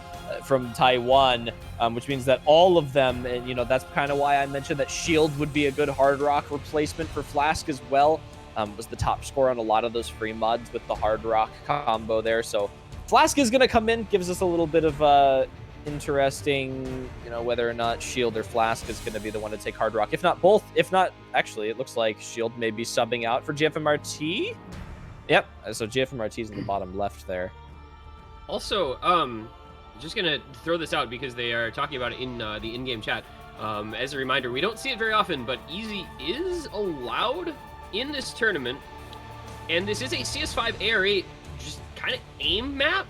from Taiwan, which means that all of them, and you know, that's kind of why I mentioned that Shield would be a good Hard Rock replacement for Flask as well. Was the top score on a lot of those free mods with the Hard Rock combo there. So Flask is going to come in, gives us a little bit of interesting, you know, whether or not Shield or Flask is going to be the one to take Hard Rock. If not both, if not, actually, it looks like Shield may be subbing out for GFMRT. Yep, so GFMRT is in the bottom left there. Also, just gonna throw this out because they are talking about it in the in-game chat. As a reminder, we don't see it very often, but easy is allowed in this tournament. And this is a CS5 AR8 just kind of aim map.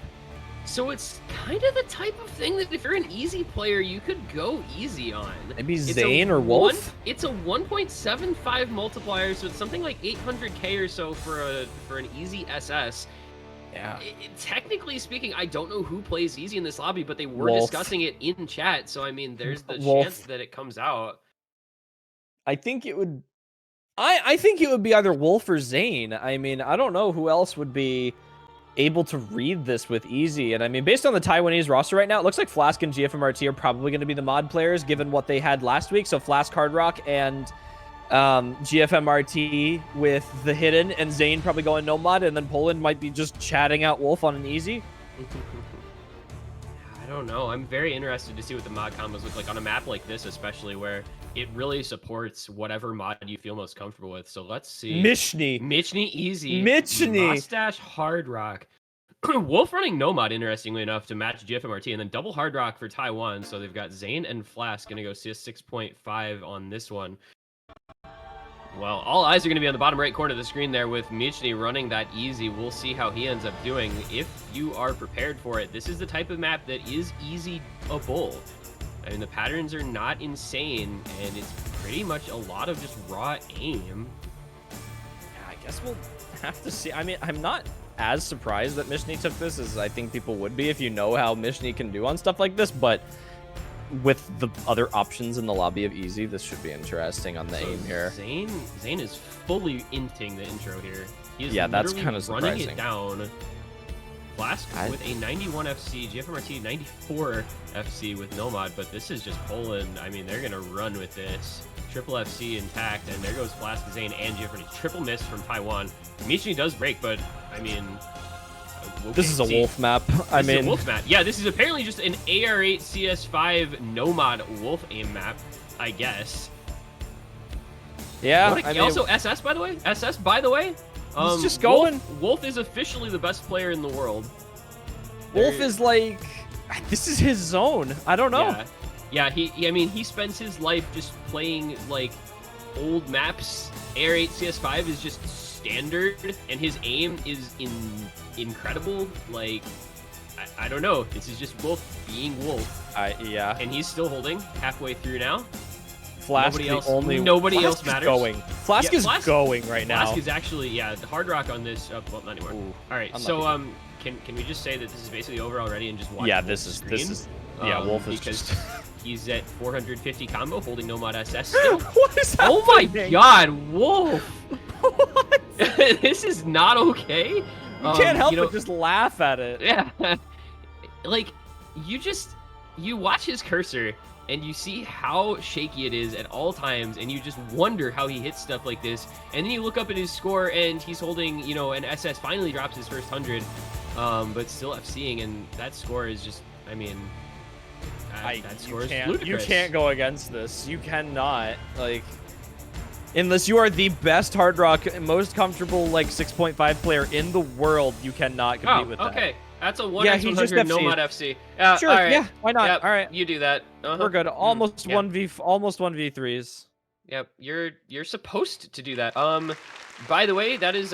So it's kind of the type of thing that if you're an easy player, you could go easy on. Maybe Zane or Wolf? It's a 1.75 multiplier, so it's something like 800k or so for an easy SS. Yeah. Technically speaking, I don't know who plays easy in this lobby, but they were Wolf. discussing it in chat. So I mean, there's the Wolf. chance that it comes out. I think it would. I think it would be either Wolf or Zane. I mean, I don't know who else would be able to read this with easy. And I mean, based on the Taiwanese roster right now, it looks like Flask and GFMRT are probably going to be the mod players given what they had last week. So Flask, Hard Rock, and GFMRT with the hidden, and Zane probably going NoMod, and then Poland might be just chatting out Wolf on an easy. I don't know. I'm very interested to see what the mod combos look like on a map like this, especially where it really supports whatever mod you feel most comfortable with. So let's see. Michny easy. Michny. Mustache Hard Rock. Wolf running NoMod, interestingly enough, to match GFMRT, and then double Hard Rock for Taiwan. So they've got Zane and Flask going to go CS 6.5 on this one. Well, all eyes are going to be on the bottom right corner of the screen there with Michny running that easy. We'll see how he ends up doing if you are prepared for it. This is the type of map that is easy-able. I mean, the patterns are not insane, and it's pretty much a lot of just raw aim. Yeah, I guess we'll have to see. I mean, I'm not as surprised that Michny took this as I think people would be if you know how Michny can do on stuff like this, but with the other options in the lobby of easy, this should be interesting on the aim here. Zane is fully inting the intro here. He is that's kind of running surprising. it down. Flask with a 91 FC, GFMRT 94 FC with NoMod, but this is just Poland. I mean, they're going to run with this. Triple FC intact, and there goes Flask, Zane, and GFMRT. Triple miss from Taiwan. Michny does break, but I mean... Okay, this is a Wolf map. This is a Wolf map. Yeah, this is apparently just an AR8 CS5 NoMod Wolf aim map, I guess. Yeah, I mean, also SS, by the way. SS, by the way. He's just going. Wolf is officially the best player in the world. Wolf is like, this is his zone. I don't know. Yeah, I mean, he spends his life just playing like old maps. AR8 CS5 is just standard, and his aim is incredible. Like, I don't know. This is just Wolf being Wolf. Yeah. And he's still holding halfway through now. Flask nobody else matters. Flask is going right now. Flask is actually, the Hard Rock on this. Well, not anymore. Ooh, all right, so can we just say that this is basically over already and just watch? Yeah, this is. Yeah, Wolf is just. He's at 450 combo, holding NoMod SS still. What is happening? Oh my God, Wolf! What? This is not okay. You can't help but just laugh at it. Yeah, like you watch his cursor and you see how shaky it is at all times, and you just wonder how he hits stuff like this. And then you look up at his score, and he's holding, an SS. Finally drops his first 100, but still FCing, and that score is just, I mean, that score is ludicrous. You can't go against this. You cannot, like, unless you are the best Hard Rock, most comfortable, like, 6.5 player in the world, you cannot compete with that. Okay. That's a 1x100 NoMod FC. Sure, all right. Yeah, why not? Yep, all right. You do that. We're good. Almost 1v3s. Yep, you're supposed to do that. By the way, that is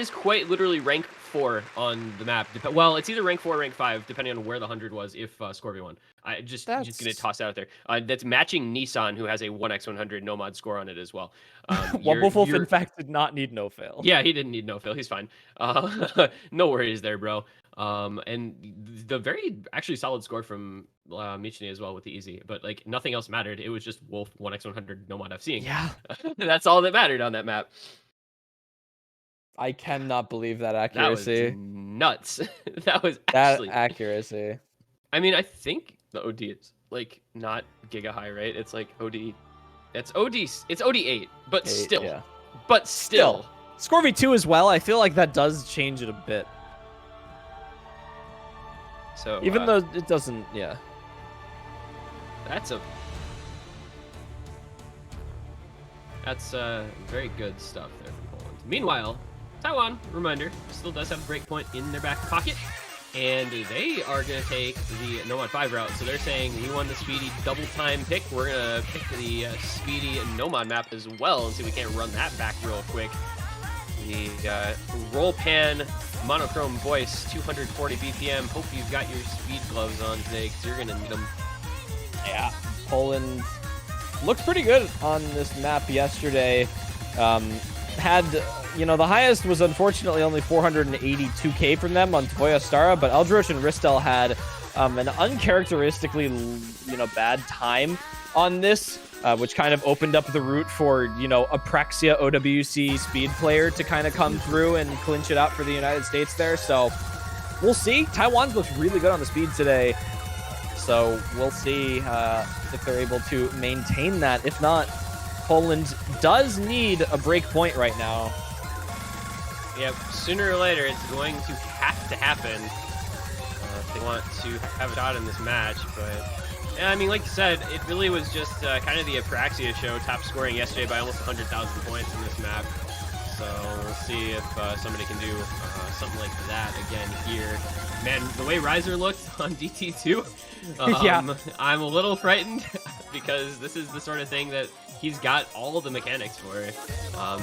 quite literally rank 4 on the map. Well, it's either rank 4 or rank 5, depending on where the 100 was, if Scorby won. Just gonna toss it out there. That's matching Nissan, who has a 1x100 NoMod score on it as well. Wumblewolf, in fact, did not need no fail. Yeah, he didn't need no fail. He's fine. No worries there, bro. And the very actually solid score from Michny as well with the easy, but like nothing else mattered. It was just Wolf 1x100 NoMod FCing. Yeah, that's all that mattered on that map. I cannot believe that accuracy. That was nuts. That was actually accuracy. I mean, I think the OD is like not giga high, right? It's like OD. It's OD. It's OD 8, but still. Yeah. But still. Scorby 2 as well. I feel like that does change it a bit. So even though it doesn't, That's very good stuff there from Poland. Meanwhile, Taiwan, reminder, still does have a break point in their back pocket. and they are going to take the NoMod 5 route. So they're saying we won the speedy double time pick. We're going to pick the speedy NoMod map as well and see if we can't run that back real quick. The roll pan monochrome voice, 240 BPM. Hope you've got your speed gloves on today because you're going to need them. Yeah, Poland looked pretty good on this map yesterday. Had, you know, the highest was unfortunately only 482k from them on Tvoya Stara, but Eldroch and Ristel had an uncharacteristically, you know, bad time on this, which kind of opened up the route for, you know, Apraxia OWC speed player to kind of come through and clinch it out for the United States there. So we'll see. Taiwan's looked really good on the speed today. So we'll see if they're able to maintain that. If not, Poland does need a break point right now. Yep, sooner or later it's going to have to happen if they want to have a shot in this match. But yeah, I mean, like you said, it really was just kind of the Apraxia show, top scoring yesterday by almost 100,000 points in this map. So we'll see if somebody can do something like that again here. Man, the way Riser looked on DT2, yeah. I'm a little frightened because this is the sort of thing that he's got all the mechanics for.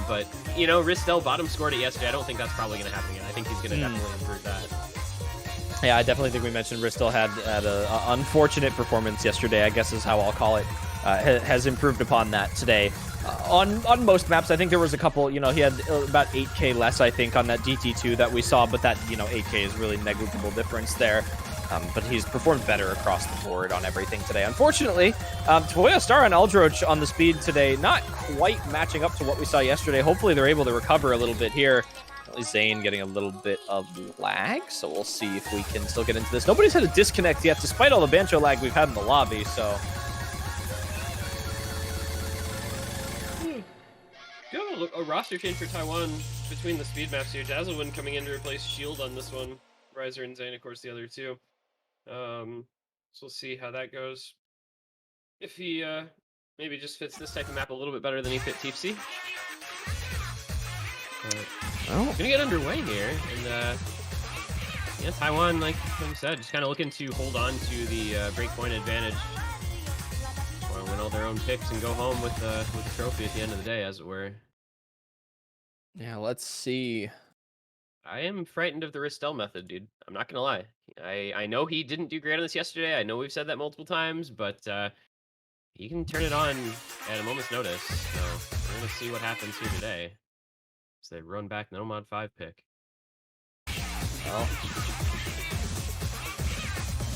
But, you know, Ristel bottom scored it yesterday. I don't think that's probably going to happen again. I think he's going to definitely improve that. Yeah, I definitely think we mentioned Ristel had an unfortunate performance yesterday, I guess is how I'll call it. Has improved upon that today. On most maps, I think there was a couple, you know, he had about 8k less, I think, on that DT2 that we saw, but that, you know, 8k is really negligible difference there. But he's performed better across the board on everything today. Unfortunately, Tvoya Star and Eldroch on the speed today, not quite matching up to what we saw yesterday. Hopefully they're able to recover a little bit here. At least Zane getting a little bit of lag, so we'll see if we can still get into this. Nobody's had a disconnect yet, despite all the Bancho lag we've had in the lobby, so... Look, a roster change for Taiwan between the speed maps here. Dazzlewind coming in to replace Shield on this one. Riser and Zane, of course, the other two. So we'll see how that goes. If he maybe just fits this type of map a little bit better than he fit TFC. Gonna get underway here, and yeah, Taiwan, like you said, just kind of looking to hold on to the breakpoint advantage, or win all their own picks and go home with a trophy at the end of the day, as it were. Yeah, let's see. I am frightened of the Ristel method, dude. I'm not gonna lie. I know he didn't do great on this yesterday. I know we've said that multiple times, but he can turn it on at a moment's notice. So we're gonna see what happens here today. So they run back NoMod 5 pick. Well,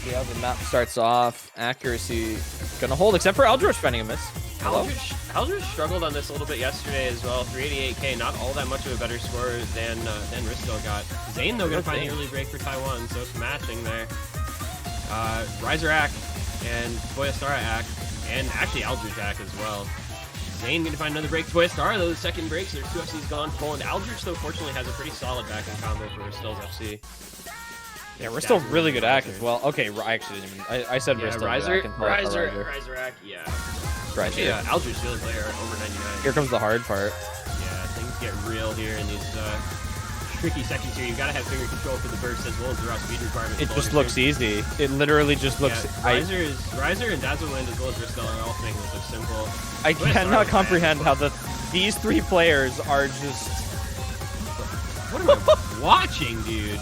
see how the map starts off. Accuracy gonna hold, except for Eldroch finding a miss. Eldroch struggled on this a little bit yesterday as well. 388k, not all that much of a better score than Ristel got. Zane, though, gonna find an early break for Taiwan, so it's matching there. Riser Ack and Tvoya Stara Ack, and actually Eldroch Ack as well. Zane gonna find another break. Tvoya Stara, though, the second break, so their 2 FCs gone. Poland. Eldroch, though, fortunately has a pretty solid back-end combo for Ristel's FC. Yeah, we're still really good Ack as well. Okay, I actually didn't even... I said Ristel. Riser Ack, yeah. Right, yeah, Eldroch really player over 99. Here comes the hard part. Yeah, things get real here in these tricky sections here. You've got to have finger control for the burst as well as the raw speed requirements. It just looks easy. It literally just looks... Yeah, Riser and Dazzlewind as well as Ristel are all making this look simple. I cannot comprehend how these 3 players are just... What am I watching, dude?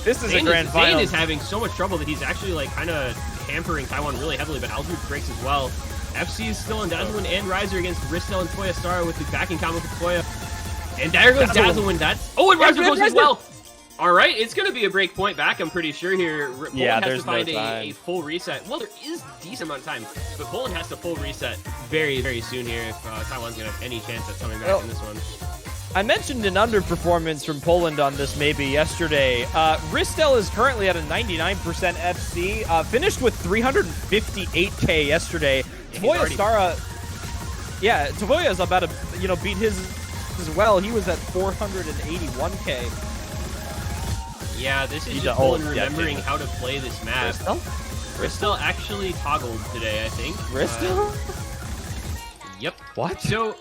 This is a grand final. Zane is having so much trouble that he's actually like kind of hampering Taiwan really heavily, but Eldroch breaks as well. FC is still on Dazzlewind and Riser against Ristel and Tvoya Stara with the backing combo for Tvoya. And there goes Dazzlewind. That's... Oh, and Riser goes as well. All right, it's going to be a break point back, I'm pretty sure here. Poland has to find a full reset. Well, there is a decent amount of time, but Poland has to full reset very, very soon here if Taiwan's going to have any chance of coming back in this one. I mentioned an underperformance from Poland on this maybe yesterday. Ristel is currently at a 99% FC, finished with 358k yesterday. Tvoya Stara, yeah, Tvoya is about to, you know, beat his as well. He was at 481k. Yeah, this is just Poland remembering how to play this map. Ristel actually toggled today, I think. Ristel? Yep. What? So,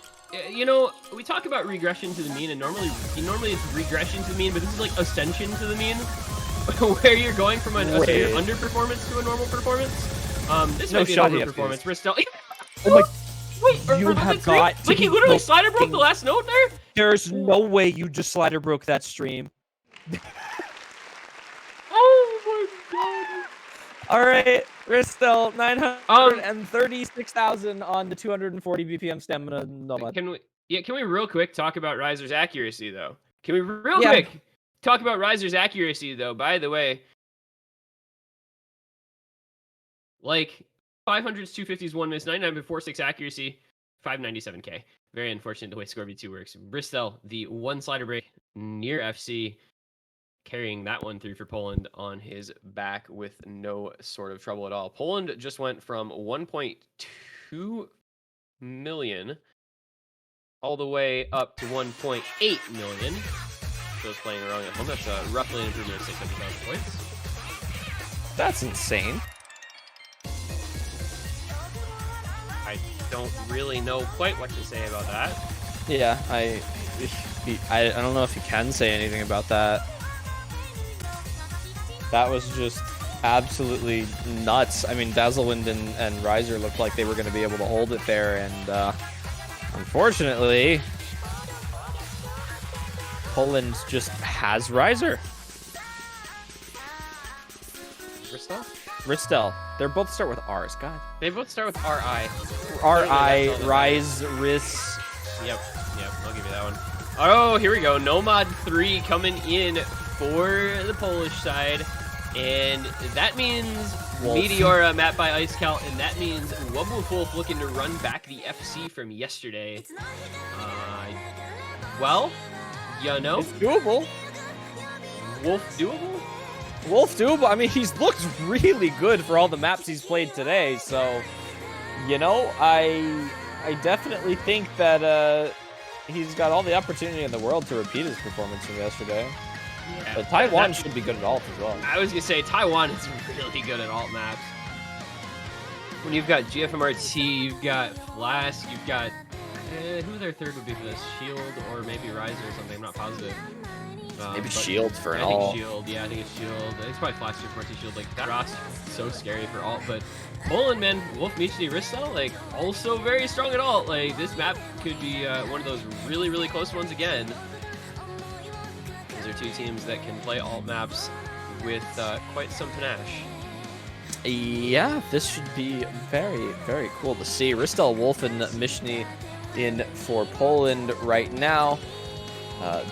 you know, we talk about regression to the mean, and normally it's regression to the mean, but this is like ascension to the mean. where you're going from an Wait. underperformance to a normal performance. This No might be an shot, overperformance. Ristel. Oh my! Wait, You have got to like he be literally slider broke joking. the last note there. There's no way you just slider broke that stream. Oh my god. All right, Ristel, 936,000 on the 240 BPM stamina NoMod. Can we real quick talk about Riser's accuracy though? Can we real Yeah. quick talk about Riser's accuracy though? By the way, like 500s, 250s, 1 miss, 99.46 accuracy, 597k. Very unfortunate the way Scorby 2 works. Ristel, the one slider break near FC, carrying that one through for Poland on his back with no sort of trouble at all. Poland just went from 1.2 million all the way up to 1.8 million. Those playing wrong at home. That's roughly an improvement of 600,000 points. That's insane. I don't really know quite what to say about that. Yeah, I don't know if you can say anything about that. That was just absolutely nuts. I mean, Dazzlewind and Riser looked like they were going to be able to hold it there, and unfortunately, Poland just has Riser. Ristel. They both start with R's. God. They both start with R-I. R-I, Rise, Ris. Yep, I'll give you that one. Oh, here we go. NoMod 3 coming in for the Polish side. And that means Wolf. Meteora mapped by IceCal, and that means Wolf looking to run back the FC from yesterday. Well, you know. It's doable. Wolf doable? Wolf doable. I mean, he's looked really good for all the maps he's played today. So, you know, I definitely think that he's got all the opportunity in the world to repeat his performance from yesterday. Yeah, but Taiwan should be good at alt as well. I was going to say, Taiwan is really good at alt maps. When you've got GFMRT, you've got Flask, you've got... who their third would be for this? Shield or maybe Riser or something, I'm not positive. Maybe Shield for an alt. alt. I think Shield, yeah, I think it's Shield. I think it's probably Flask, GFMRT, Shield. Like, that roster is so scary for alt, but Poland, man, Wolf, Michny, Ristel, like, also very strong at alt. Like, this map could be one of those really, really close ones again. These are two teams that can play alt maps with quite some panache. Yeah, this should be very, very cool to see. Ristel, Wolf, and Michny in for Poland right now.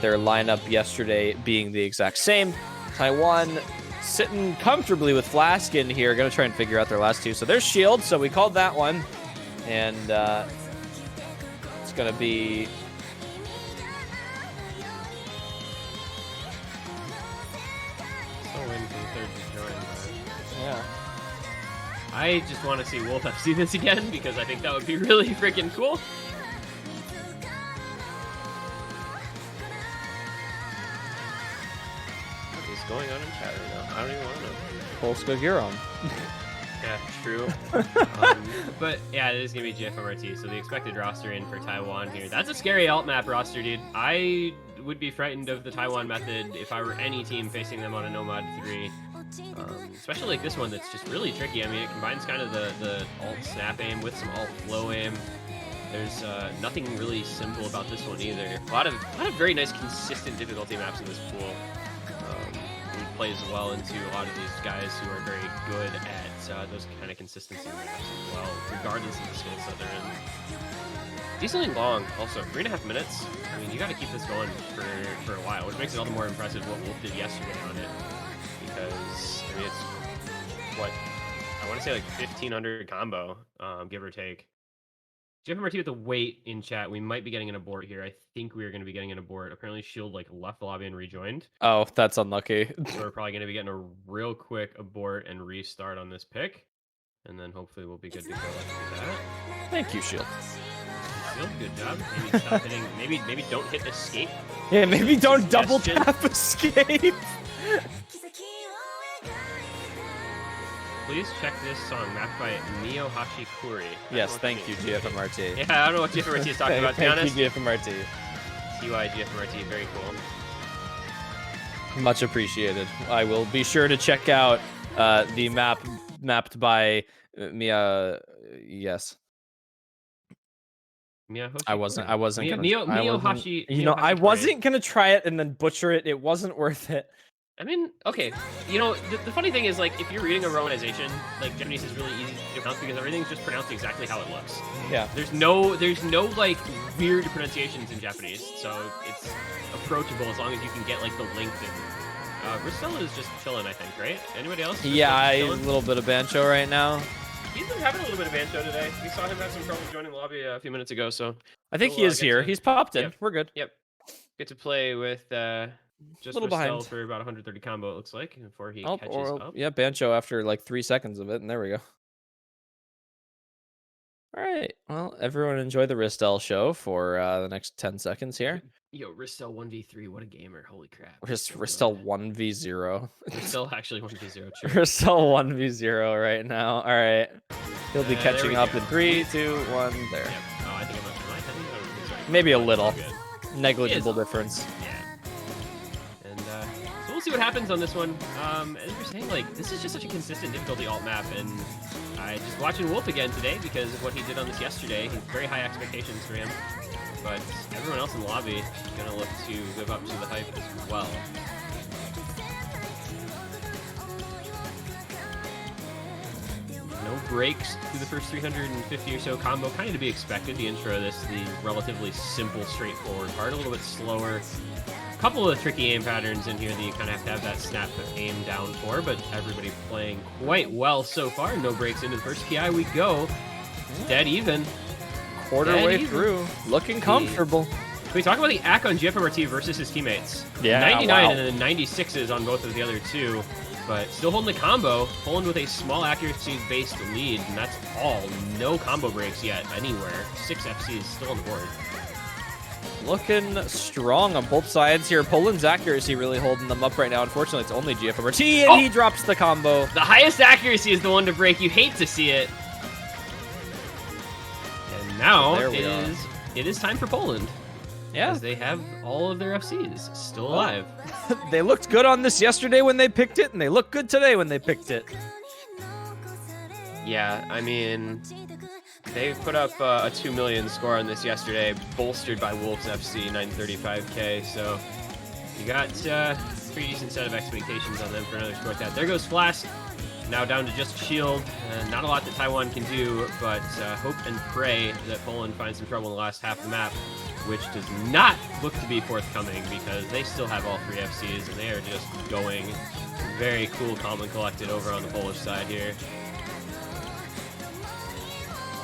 Their lineup yesterday being the exact same. Taiwan sitting comfortably with Flask in here. Going to try and figure out their last two. So there's Shield, so we called that one. And it's going to be... Yeah. I just want to see Wolf FC this again because I think that would be really freaking cool. What is going on in chat right now? I don't even want to know. Polska Giron. Yeah, true. But yeah, it is going to be GFMRT, so the expected roster in for Taiwan here. That's a scary alt map roster, dude. I would be frightened of the Taiwan method if I were any team facing them on a NoMod 3. Especially like this one that's just really tricky. I mean, it combines kind of the alt snap aim with some alt flow aim. There's nothing really simple about this one either. A lot of very nice consistent difficulty maps in this pool. It plays well into a lot of these guys who are very good at those kind of consistency maps as well, regardless of the skill set they're in. Decently long, also 3.5 minutes. I mean, you got to keep this going for a while, which makes it all the more impressive what Wolf did yesterday on it. Because, I mean, it's, what, I want to say like 1,500 combo, give or take. GFMRT with the wait in chat. We might be getting an abort here. I think we are going to be getting an abort. Apparently, Shield like left the lobby and rejoined. Oh, that's unlucky. So we're probably going to be getting a real quick abort and restart on this pick. And then hopefully we'll be good to go after that. Thank you, Shield. Shield, good job. Maybe stop hitting, maybe don't hit escape. Yeah, maybe don't double Suggestion. tap escape. Please check this song, mapped by Mio Hashikuri. Yes, thank you, GFMRT. Yeah, I don't know what GFMRT is talking about, to be honest. Thank you, GFMRT. TY GFMRT, very cool. Much appreciated. I will be sure to check out the map mapped by Mia. Yes. Miyahoshi? I wasn't gonna. Miyohashi. I Miyohashi wasn't gonna try it and then butcher it. It wasn't worth it. I mean, okay. You know, the funny thing is, like, if you're reading a romanization, like, Japanese is really easy to pronounce because everything's just pronounced exactly how it looks. Yeah. There's no like weird pronunciations in Japanese, so it's approachable as long as you can get like the length in. Ristella is just chilling, I think, right? Anybody else? Yeah, a little bit of Bancho right now. He's been having a little bit of Bancho today. We saw him have some trouble joining the lobby a few minutes ago, so I think he is here. He's popped in. Yep. We're good. Yep. Get to play with just little Ristell behind. for about 130 combo, it looks like, before he catches up. Yeah, Bancho after like 3 seconds of it, and there we go. All right. Well, everyone enjoy the Ristell show for the next 10 seconds here. Yo, Ristell 1v3, what a gamer. Holy crap. Ristell 1v0. Ristell actually 1v0, true. Ristell 1v0 right now. All right. He'll be catching up in 3, 2, 1. There. Yep. Oh, I think I'm not sure. Maybe a little. Negligible difference. Yeah. And so we'll see what happens on this one. As we're saying, like, this is just such a consistent difficulty alt map, and I just watching Wolf again today because of what he did on this yesterday. Very high expectations for him. But everyone else in the lobby is going to look to live up to the hype as well. No breaks through the first 350 or so combo. Kind of to be expected. The intro of this, the relatively simple, straightforward part. A little bit slower. A couple of tricky aim patterns in here that you kind of have that snap of aim down for. But everybody playing quite well so far. No breaks into the first PI we go. Dead even. Quarter way through. Looking comfortable. Can we talk about the ACK on GFMRT versus his teammates? Yeah, 99 and then 96s on both of the other two. But still holding the combo. Poland with a small accuracy-based lead, and that's all. No combo breaks yet anywhere. 6 FCs still on the board. Looking strong on both sides here. Poland's accuracy really holding them up right now. Unfortunately, it's only GFMRT, and he drops the combo. The highest accuracy is the one to break. You hate to see it. And now it is time for Poland. Yeah. As they have all of their FCs still alive. They looked good on this yesterday when they picked it, and they look good today when they picked it. Yeah, I mean, they put up a 2 million score on this yesterday, bolstered by Wolves FC 935k. So you got a pretty decent set of expectations on them for another score like that. There goes Flask. Now down to just Shield. Not a lot that Taiwan can do, but hope and pray that Poland finds some trouble in the last half of the map, which does not look to be forthcoming because they still have all 3 FCs and they are just going very cool, calm, and collected over on the Polish side here.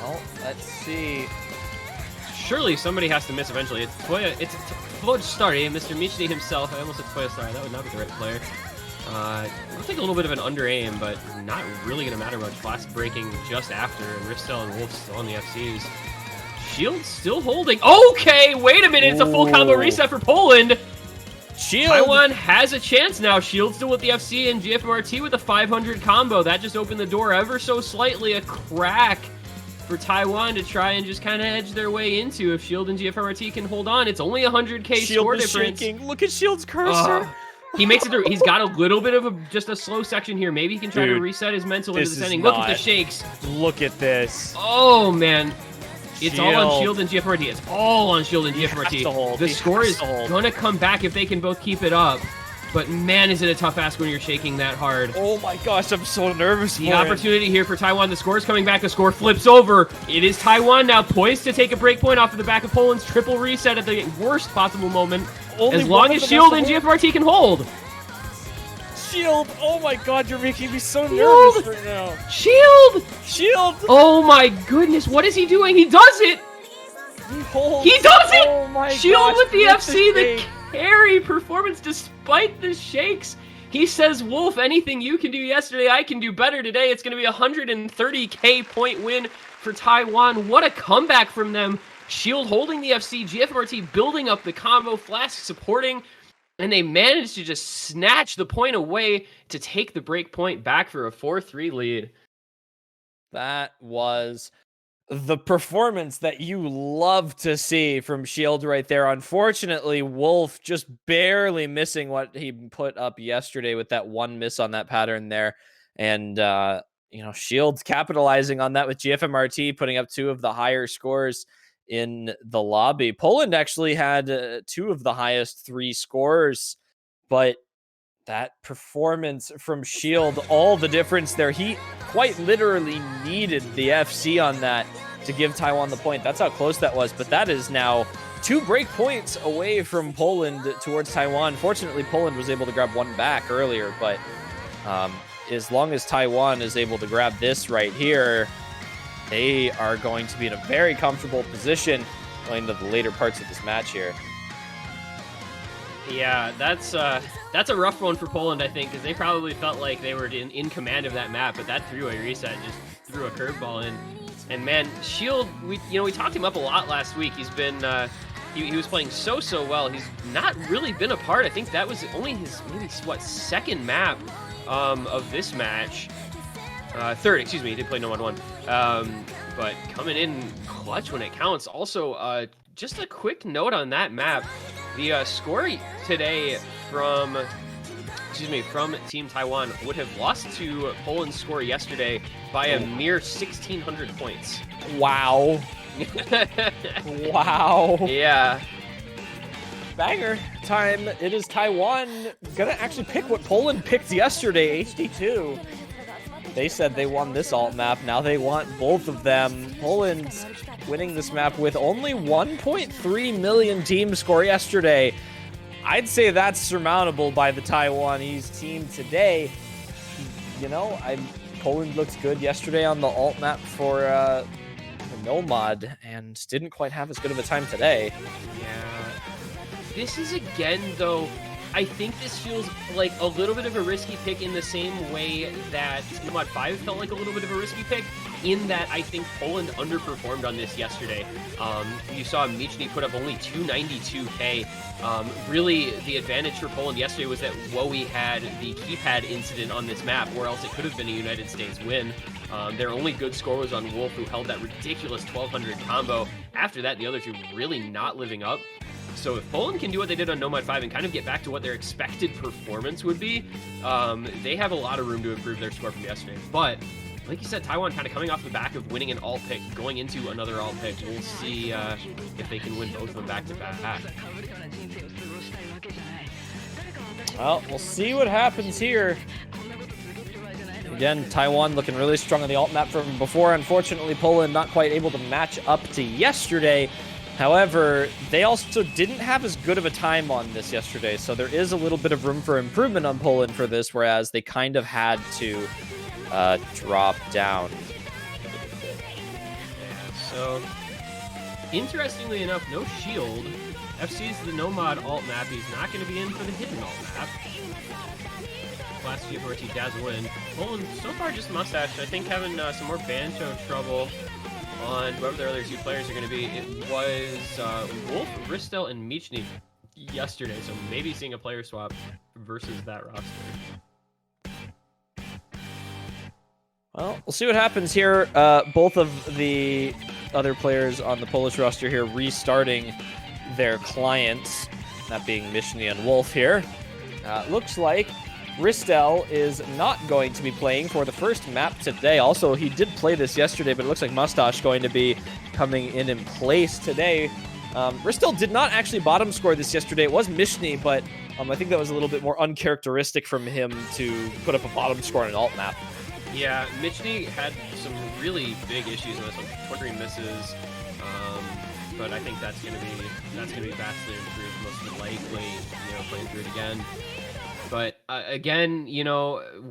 Well, let's see. Surely somebody has to miss eventually. It's Toya. It's Floyd Starry, Mr. Michny himself. I almost said Toya Starry. That would not be the right player. Looks like a little bit of an under aim, but not really going to matter much. Flask breaking just after, and Ristell and Wolf still on the FCs. Shield still holding. Okay, wait a minute. It's a full combo reset for Poland. Shield. Taiwan has a chance now. Shield still with the FC and GFMRT with a 500 combo. That just opened the door ever so slightly. A crack for Taiwan to try and just kind of edge their way into. If Shield and GFMRT can hold on, it's only 100k score difference. Shaking. Look at Shield's cursor. He makes it through. He's got a little bit of just a slow section here. Maybe he can try to reset his mental into the sending. Look at the shakes. Look at this. Oh, man. It's all on Shield and GFMRT. It's all on Shield and GFMRT. The score is going to come back if they can both keep it up. But, man, is it a tough ask when you're shaking that hard. Oh, my gosh. I'm so nervous. The opportunity here for Taiwan. The score is coming back. The score flips over. It is Taiwan now poised to take a break point off of the back of Poland's triple reset at the worst possible moment. As long as Shield and GFMRT can hold. Shield! Oh my god, you're making me so nervous right now. Shield! Shield! Oh my goodness, what is he doing? He does it! He does it! Oh my Shield with the FC, the carry performance despite the shakes. He says, Wolf, anything you can do yesterday, I can do better today. It's going to be a 130k point win for Taiwan. What a comeback from them. Shield holding the FC, GFMRT building up the combo, Flask supporting, and they managed to just snatch the point away to take the break point back for a 4-3 lead. That was The performance that you love to see from Shield right there. Unfortunately, Wolf just barely missing what he put up yesterday with that one miss on that pattern there. And, Shield's capitalizing on that with GFMRT putting up 2 of the higher scores in the lobby. Poland actually had 2 of the highest 3 scores, but that performance from Shield, all the difference there. He quite literally needed the FC on that to give Taiwan the point. That's how close that was, but that is now 2 break points away from Poland towards Taiwan. Fortunately, Poland was able to grab 1 back earlier, but as long as Taiwan is able to grab this right here, they are going to be in a very comfortable position going into the later parts of this match here. Yeah, that's a rough one for Poland, I think, because they probably felt like they were in command of that map, but that three-way reset just threw a curveball in. And man, Shield, we talked him up a lot last week. He's been he was playing so well. He's not really been a part. I think that was only his second map of this match. Third, excuse me. He did play NoMod 1. But coming in clutch when it counts. Also, just a quick note on that map. The score today from Team Taiwan would have lost to Poland's score yesterday by a mere 1,600 points. Wow. Wow. Yeah. Banger time. It is Taiwan gonna actually pick what Poland picked yesterday, HD2. They said they won this alt map. Now they want both of them. Poland's winning this map with only 1.3 million team score yesterday. I'd say that's surmountable by the Taiwanese team today. Poland looked good yesterday on the alt map for the NoMod and didn't quite have as good of a time today. Yeah. This is again, though, I think this feels like a little bit of a risky pick in the same way that NoMod 5 felt like a little bit of a risky pick, in that I think Poland underperformed on this yesterday. You saw Michny put up only 292k. Really, the advantage for Poland yesterday was that Wowie had the keypad incident on this map, or else it could have been a United States win. Their only good score was on Wolf, who held that ridiculous 1200 combo. After that, the other two really not living up. So if Poland can do what they did on NoMod 5 and kind of get back to what their expected performance would be, they have a lot of room to improve their score from yesterday. But like you said, Taiwan kind of coming off the back of winning an alt pick, going into another alt pick. We'll see if they can win both of them back to back. Well, we'll see what happens here. Again, Taiwan looking really strong on the alt map from before. Unfortunately, Poland not quite able to match up to yesterday. However, they also didn't have as good of a time on this yesterday, so there is a little bit of room for improvement on Poland for this, whereas they kind of had to drop down. Yeah, so, interestingly enough, no Shield. FC's the NoMod alt map. He's not going to be in for the hidden alt map. Last GFRT Daz win. Poland, so far, just Mustache. I think having some more Bancho trouble on whoever their other 2 players are going to be. It was Wolf, Ristel, and Michny yesterday, so maybe seeing a player swap versus that roster. Well, we'll see what happens here. Both of the other players on the Polish roster here restarting their clients, that being Michny and Wolf here. Looks like Ristel is not going to be playing for the first map today. Also, he did play this yesterday, but it looks like Mustache going to be coming in place today. Ristel did not actually bottom score this yesterday. It was Michny, but I think that was a little bit more uncharacteristic from him to put up a bottom score on an alt map. Yeah, Michny had some really big issues in this one, 23 misses. But I think that's gonna be vastly improved, most likely, playing through it again. But again,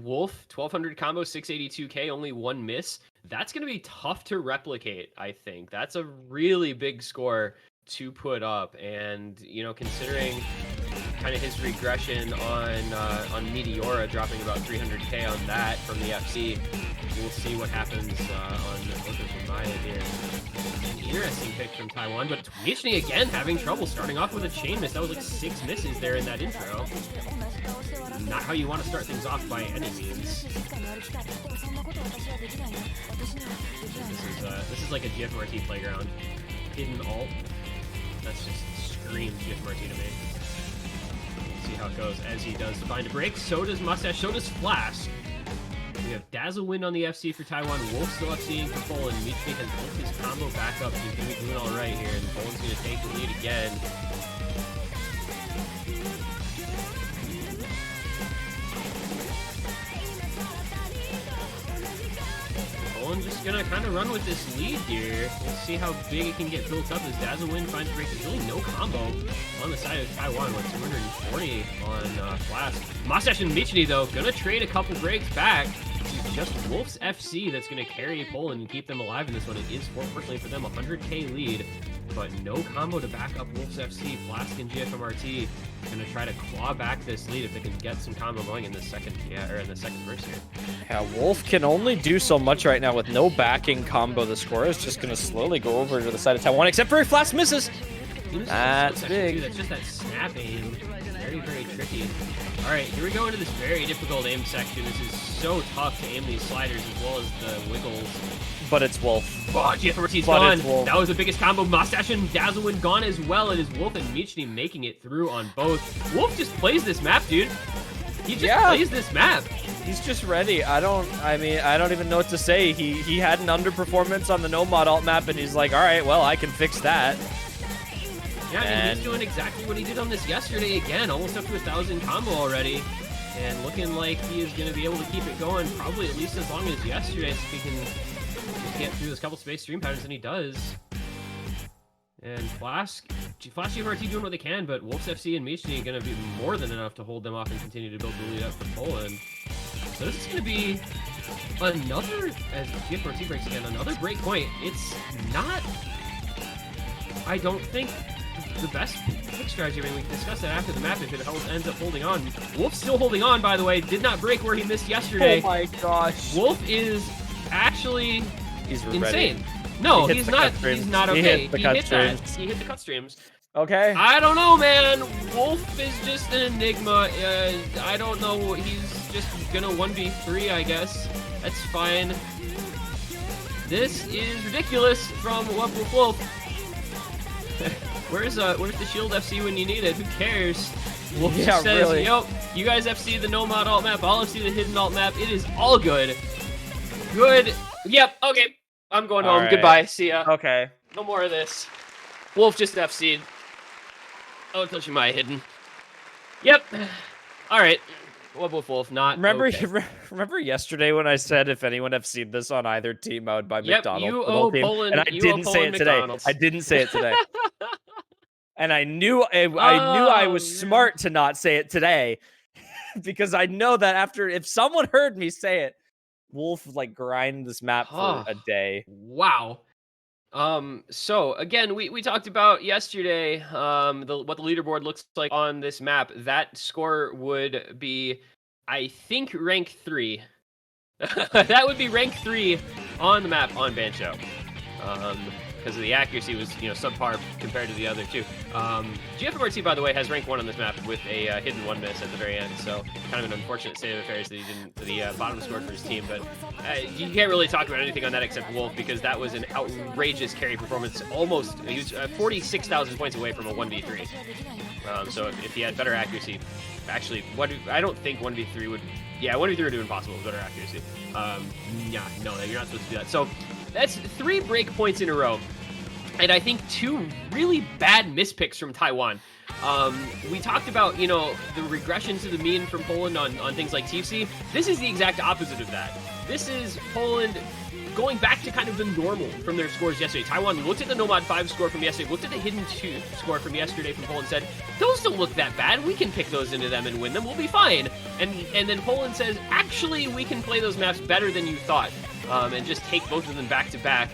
Wolf, 1200 combo, 682k, only 1 miss. That's going to be tough to replicate, I think. That's a really big score to put up. And, considering kind of his regression on Meteora, dropping about 300k on that from the FC, we'll see what happens on Maya here. An interesting pick from Taiwan, but Michni again having trouble starting off with a chain miss. That was like 6 misses there in that intro. Not how you want to start things off by any means. This is like a GFMRT playground. Hidden alt. That's just screams GFMRT to me. Let's see how it goes as he does find a break. So does Mustache, so does Flask. We have Dazzle win on the FC for Taiwan. Wolf still FCing for Poland. Michni has built his combo back up. He's going to be doing all right here, and Poland's going to take the lead again. Poland just going to kind of run with this lead here. We'll see how big it can get built up as Dazzle win finds a break. There's really no combo on the side of Taiwan with 240 on Flask. Mustache and Michni, though, going to trade a couple breaks back. It's just Wolf's FC that's going to carry Poland and keep them alive in this one. It is, fortunately for them, a 100k lead, but no combo to back up Wolf's FC. Flask and GFMRT going to try to claw back this lead if they can get some combo going in the second, in the second verse here. Yeah, Wolf can only do so much right now with no backing combo. The score is just going to slowly go over to the side of Taiwan, except for Flask misses. That's big. That's just that snap aim. Very, very tricky. All right, here we go into this very difficult aim section. This is so tough to aim these sliders as well as the wiggles. But it's Wolf. Oh, GFMRT's gone. That was the biggest combo. Mustache and Dazzlewin gone as well. It is Wolf and Michni making it through on both. Wolf just plays this map, dude. He just plays this map. He's just ready. I don't even know what to say. He had an underperformance on the NoMod alt map, and he's like, all right, well, I can fix that. Yeah, and he's doing exactly what he did on this yesterday again, almost up to 1,000 combo already, and looking like he is going to be able to keep it going probably at least as long as yesterday, so he can just get through those couple space stream patterns, and he does. And Flask GFRT doing what they can, but Wolf's FC and Michni are going to be more than enough to hold them off and continue to build the lead up for Poland. So this is going to be another, as GFRT breaks again, another break point. It's not, I don't think, the best pick strategy. I mean, we can discuss that after the map if it ends up holding on. Wolf's still holding on, by the way. Did not break where he missed yesterday. Oh my gosh. Wolf is actually insane. Ready. No, he's not. He's not okay. He hit that. He hit the cut streams. Okay. I don't know, man. Wolf is just an enigma. I don't know. He's just gonna 1v3, I guess. That's fine. This is ridiculous from Wolf. Where's the Shield FC when you need it? Who cares? Wolf just says, really. yo, you guys FC the NoMod alt map, I'll FC the hidden alt map. It is all good. Good. Yep, okay. I'm going home. Right. Goodbye. See ya. Okay. No more of this. Wolf just FC'd. Oh, touching my hidden. Yep. All right. Wolf, not remember, okay. remember yesterday when I said if anyone FC'd this on either team, I would buy McDonald's. You owe Poland. And I didn't say it today. I didn't say it today. And I knew I was smart to not say it today, because I know that if someone heard me say it, Wolf would like grind this map for a day. Wow. So again, we talked about yesterday what the leaderboard looks like on this map. That score would be, I think, rank 3. That would be rank 3 on the map on Bancho. Because the accuracy was, subpar compared to the other two. GFMRT, by the way, has rank 1 on this map with a hidden 1 miss at the very end, so kind of an unfortunate state of affairs that he didn't, the bottom scored for his team, but you can't really talk about anything on that except Wolf, because that was an outrageous carry performance. Almost, he was 46,000 points away from a 1v3. So if he had better accuracy, actually, I don't think 1v3 would, 1v3 would be impossible with better accuracy. Yeah, no, you're not supposed to do that. So that's 3 break points in a row. And I think 2 really bad mispicks from Taiwan. We talked about, the regression to the mean from Poland on things like TFC. This is the exact opposite of that. This is Poland going back to kind of the normal from their scores yesterday. Taiwan looked at the NoMod 5 score from yesterday, looked at the hidden 2 score from yesterday from Poland, said, those don't look that bad. We can pick those into them and win them. We'll be fine. And then Poland says, actually, we can play those maps better than you thought, and just take both of them back to back.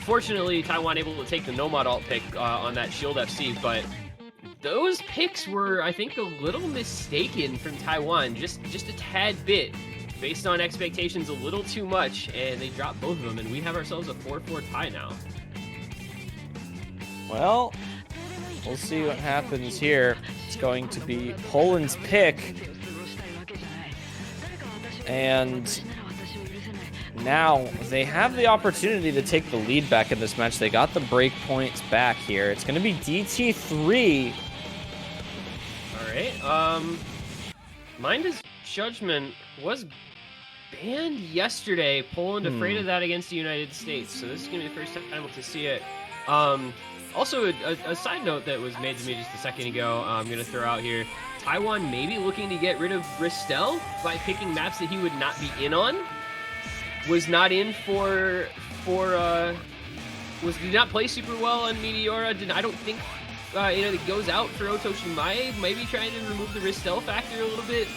Fortunately, Taiwan able to take the NoMod alt pick on that Shield FC, but those picks were, I think, a little mistaken from Taiwan, just a tad bit, based on expectations a little too much, and they dropped both of them, and we have ourselves a 4-4 tie now. Well, we'll see what happens here. It's going to be Poland's pick. And now they have the opportunity to take the lead back in this match. They got the break points back here. It's going to be DT3. All right. Mind's Judgment was banned yesterday. Poland afraid of that against the United States. So this is going to be the first time to see it. Also, a side note that was made to me just a second ago, I'm going to throw out here. Taiwan maybe looking to get rid of Ristel by picking maps that he would not be in on. Was not in did not play super well on Meteora. I don't think, it goes out for Otoshimae. Maybe trying to remove the Ristel factor a little bit.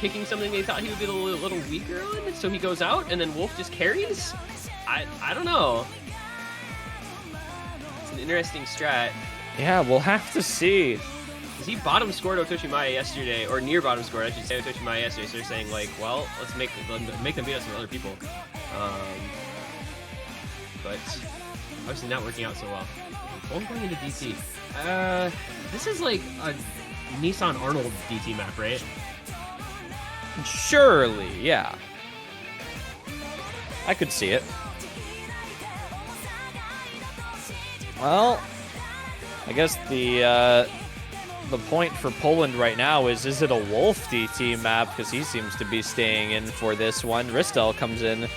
Picking something they thought he would be a little weaker on, so he goes out, and then Wolf just carries? I don't know. It's an interesting strat. Yeah, we'll have to see. Because he bottom scored Otoshimae yesterday, or near bottom scored, I should say, Otoshimae yesterday, so they're saying, like, well, let's make them beat us with other people. But obviously not working out so well. Poland going into DT. This is like a Nissan Arnold DT map, right? Surely, yeah. I could see it. Well, I guess the point for Poland right now is it a Wolf DT map? Because he seems to be staying in for this one. Ristel comes in.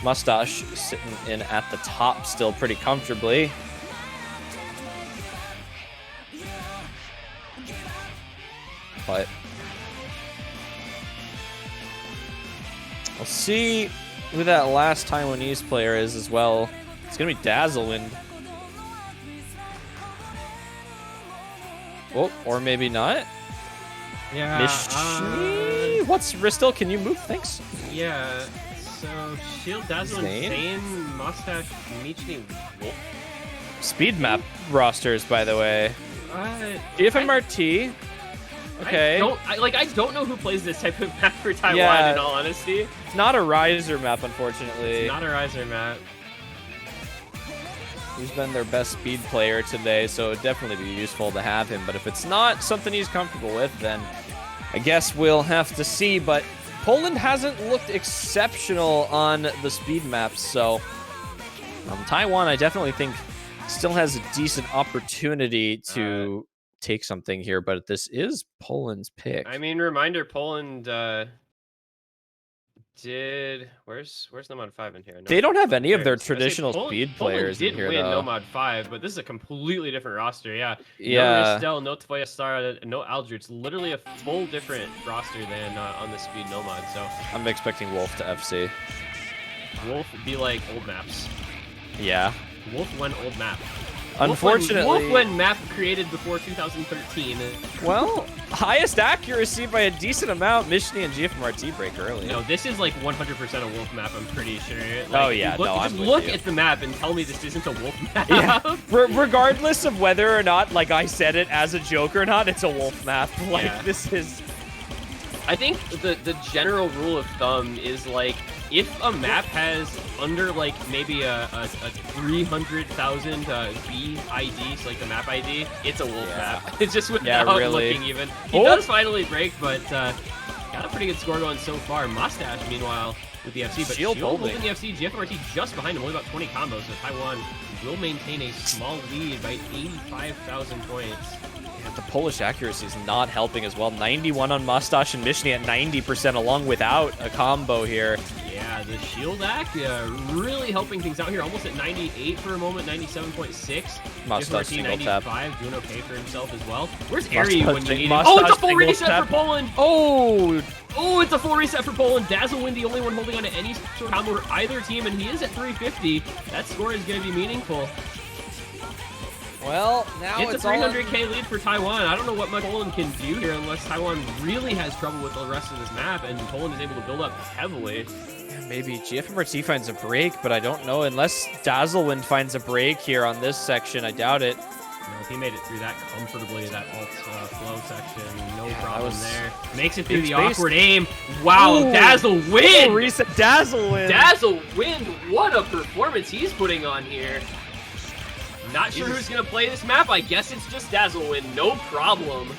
Mustache sitting in at the top still pretty comfortably. But we'll see who that last Taiwanese player is as well. It's going to be Dazzlewind. Oh, or maybe not. Yeah. Mishni? What's Ristel? Can you move? Thanks. Yeah. So Shield, Dazzlewind, Zane, Mustache, Michni, Wolf. Speed map rosters, by the way. FMRT. Okay. I don't know who plays this type of map for Taiwan, in all honesty. It's not a riser map, unfortunately. It's not a riser map. He's been their best speed player today, so it'd definitely be useful to have him. But if it's not something he's comfortable with, then I guess we'll have to see. But Poland hasn't looked exceptional on the speed maps, so Taiwan, I definitely think, still has a decent opportunity to take something here, but this is Poland's pick. I mean, reminder, Poland did... Where's NoMod 5 in here? They don't have any of their traditional speed players in here, though. Poland did win NoMod 5, but this is a completely different roster, yeah. Yeah. No Ristel, no Tvoya Star, no Aldrich. It's literally a full different roster than on the speed NoMod, so... I'm expecting Wolf to FC. Wolf would be like old maps. Yeah. Wolf went old map. Unfortunately, Wolf went map created before 2013. Well, highest accuracy by a decent amount. Mishni and GFMRT break early. No, this is like 100% a Wolf map. I'm pretty sure. Like, oh yeah, just look at the map and tell me this isn't a Wolf map. Yeah. Regardless of whether or not, like I said it as a joke or not, it's a Wolf map. Like this is. I think the general rule of thumb is like, if a map has under like maybe a 300,000 VID, like the map ID, it's a Wolf map. It's just without looking even. He does finally break, but got a pretty good score going so far. Mustache, meanwhile, with the FC, but Shield holding the FC. GFRT just behind him, only about 20 combos, so Taiwan will maintain a small lead by 85,000 points. The Polish accuracy is not helping as well. 91 on Mustache and Mishni at 90% along without a combo here. Yeah, the shield act really helping things out here. Almost at 98 for a moment, 97.6. Mustache single 95, tap. Doing okay for himself as well. Where's Ari when you need him? Oh, it's a full reset for Poland! Oh, it's a full reset for Poland. Dazzlewind, the only one holding on to any sort of combo for either team, and he is at 350. That score is going to be meaningful. Well, now it's a 300k lead for Taiwan. I don't know what much Poland can do here unless Taiwan really has trouble with the rest of this map and Poland is able to build up heavily. Maybe GFMRT finds a break, but I don't know. Unless Dazzlewind finds a break here on this section, I doubt it. No, if he made it through that comfortably, that alt flow section, no problem there. Makes it through the awkward aim. Wow, Dazzlewind! Reset Dazzlewind! Dazzlewind, what a performance he's putting on here. Not sure who's gonna play this map. I guess it's just Dazzlewind. No problem.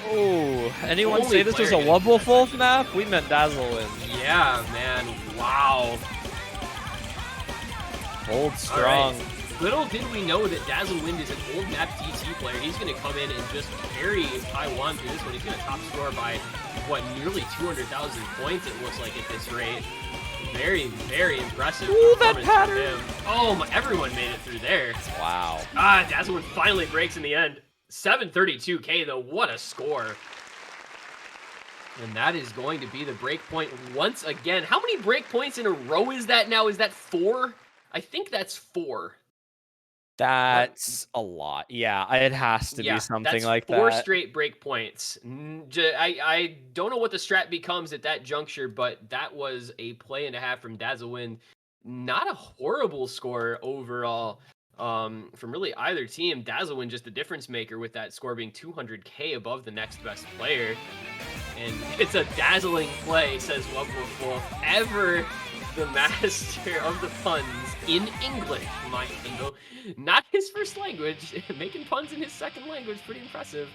Oh, anyone Only say this was a player Wubblewolf map? We meant Dazzlewind. Yeah, man. Wow. Hold strong. Right. Little did we know that Dazzlewind is an old map DT player. He's going to come in and just carry Taiwan through this one. He's going to top score by, what, nearly 200,000 points, it looks like, at this rate. Very, very impressive. Ooh, that pattern! Him. Oh, my, everyone made it through there. Wow. Dazzlewind finally breaks in the end. 732K, though. What a score. And that is going to be the break point once again. How many break points in a row is that now? Is that 4? I think that's 4. That's a lot. Yeah, it has to be something like that. 4 straight break points. I don't know what the strat becomes at that juncture, but that was a play and a half from Dazzlewind. Not a horrible score overall from really either team. Dazzlewind just the difference maker with that score being 200K above the next best player. And it's a dazzling play, says Wubblewolf, ever the master of the puns in English, mind you. Not his first language, making puns in his second language, pretty impressive.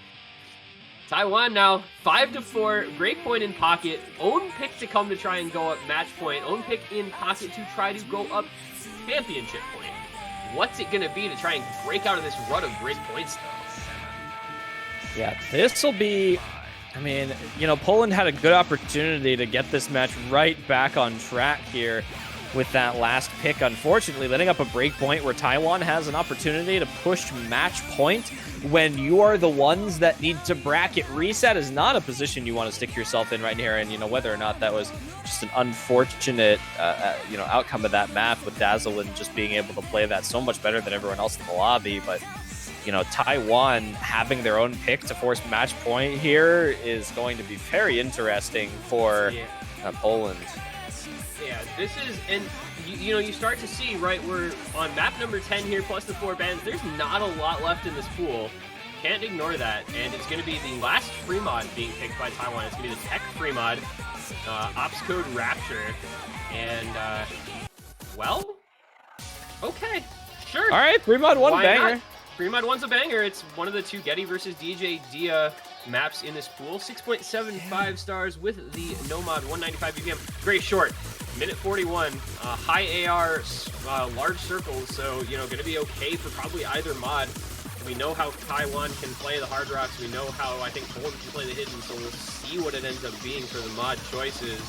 Taiwan now, 5-4, break point in pocket, own pick to come to try and go up match point, own pick in pocket to try to go up championship point. What's it gonna be to try and break out of this rut of break points though? Yeah, this will be, I mean, you know, Poland had a good opportunity to get this match right back on track here with that last pick, unfortunately, letting up a break point where Taiwan has an opportunity to push match point when you are the ones that need to bracket reset is not a position you want to stick yourself in right here. And, you know, whether or not that was just an unfortunate, you know, outcome of that map with Dazzlewind just being able to play that so much better than everyone else in the lobby. But, you know, Taiwan having their own pick to force match point here is going to be very interesting for Poland. Yeah, this is, and you know, you start to see, right, we're on map number 10 here, plus the 4 bands. There's not a lot left in this pool. Can't ignore that. And it's going to be the last FreeMod being picked by Taiwan. It's going to be the Tech FreeMod, Ops Code Rapture. And, well, okay, sure. All right, FreeMod one banger. Not? FreeMod one's a banger. It's one of the 2 Getty versus DJ Dia maps in this pool. 6.75 stars with the NoMod 195 BPM. Great short. Minute 41, high AR, large circles, so, you know, going to be okay for probably either mod. We know how Taiwan can play the hard rocks. We know how, I think, Poland can play the hidden, so we'll see what it ends up being for the mod choices.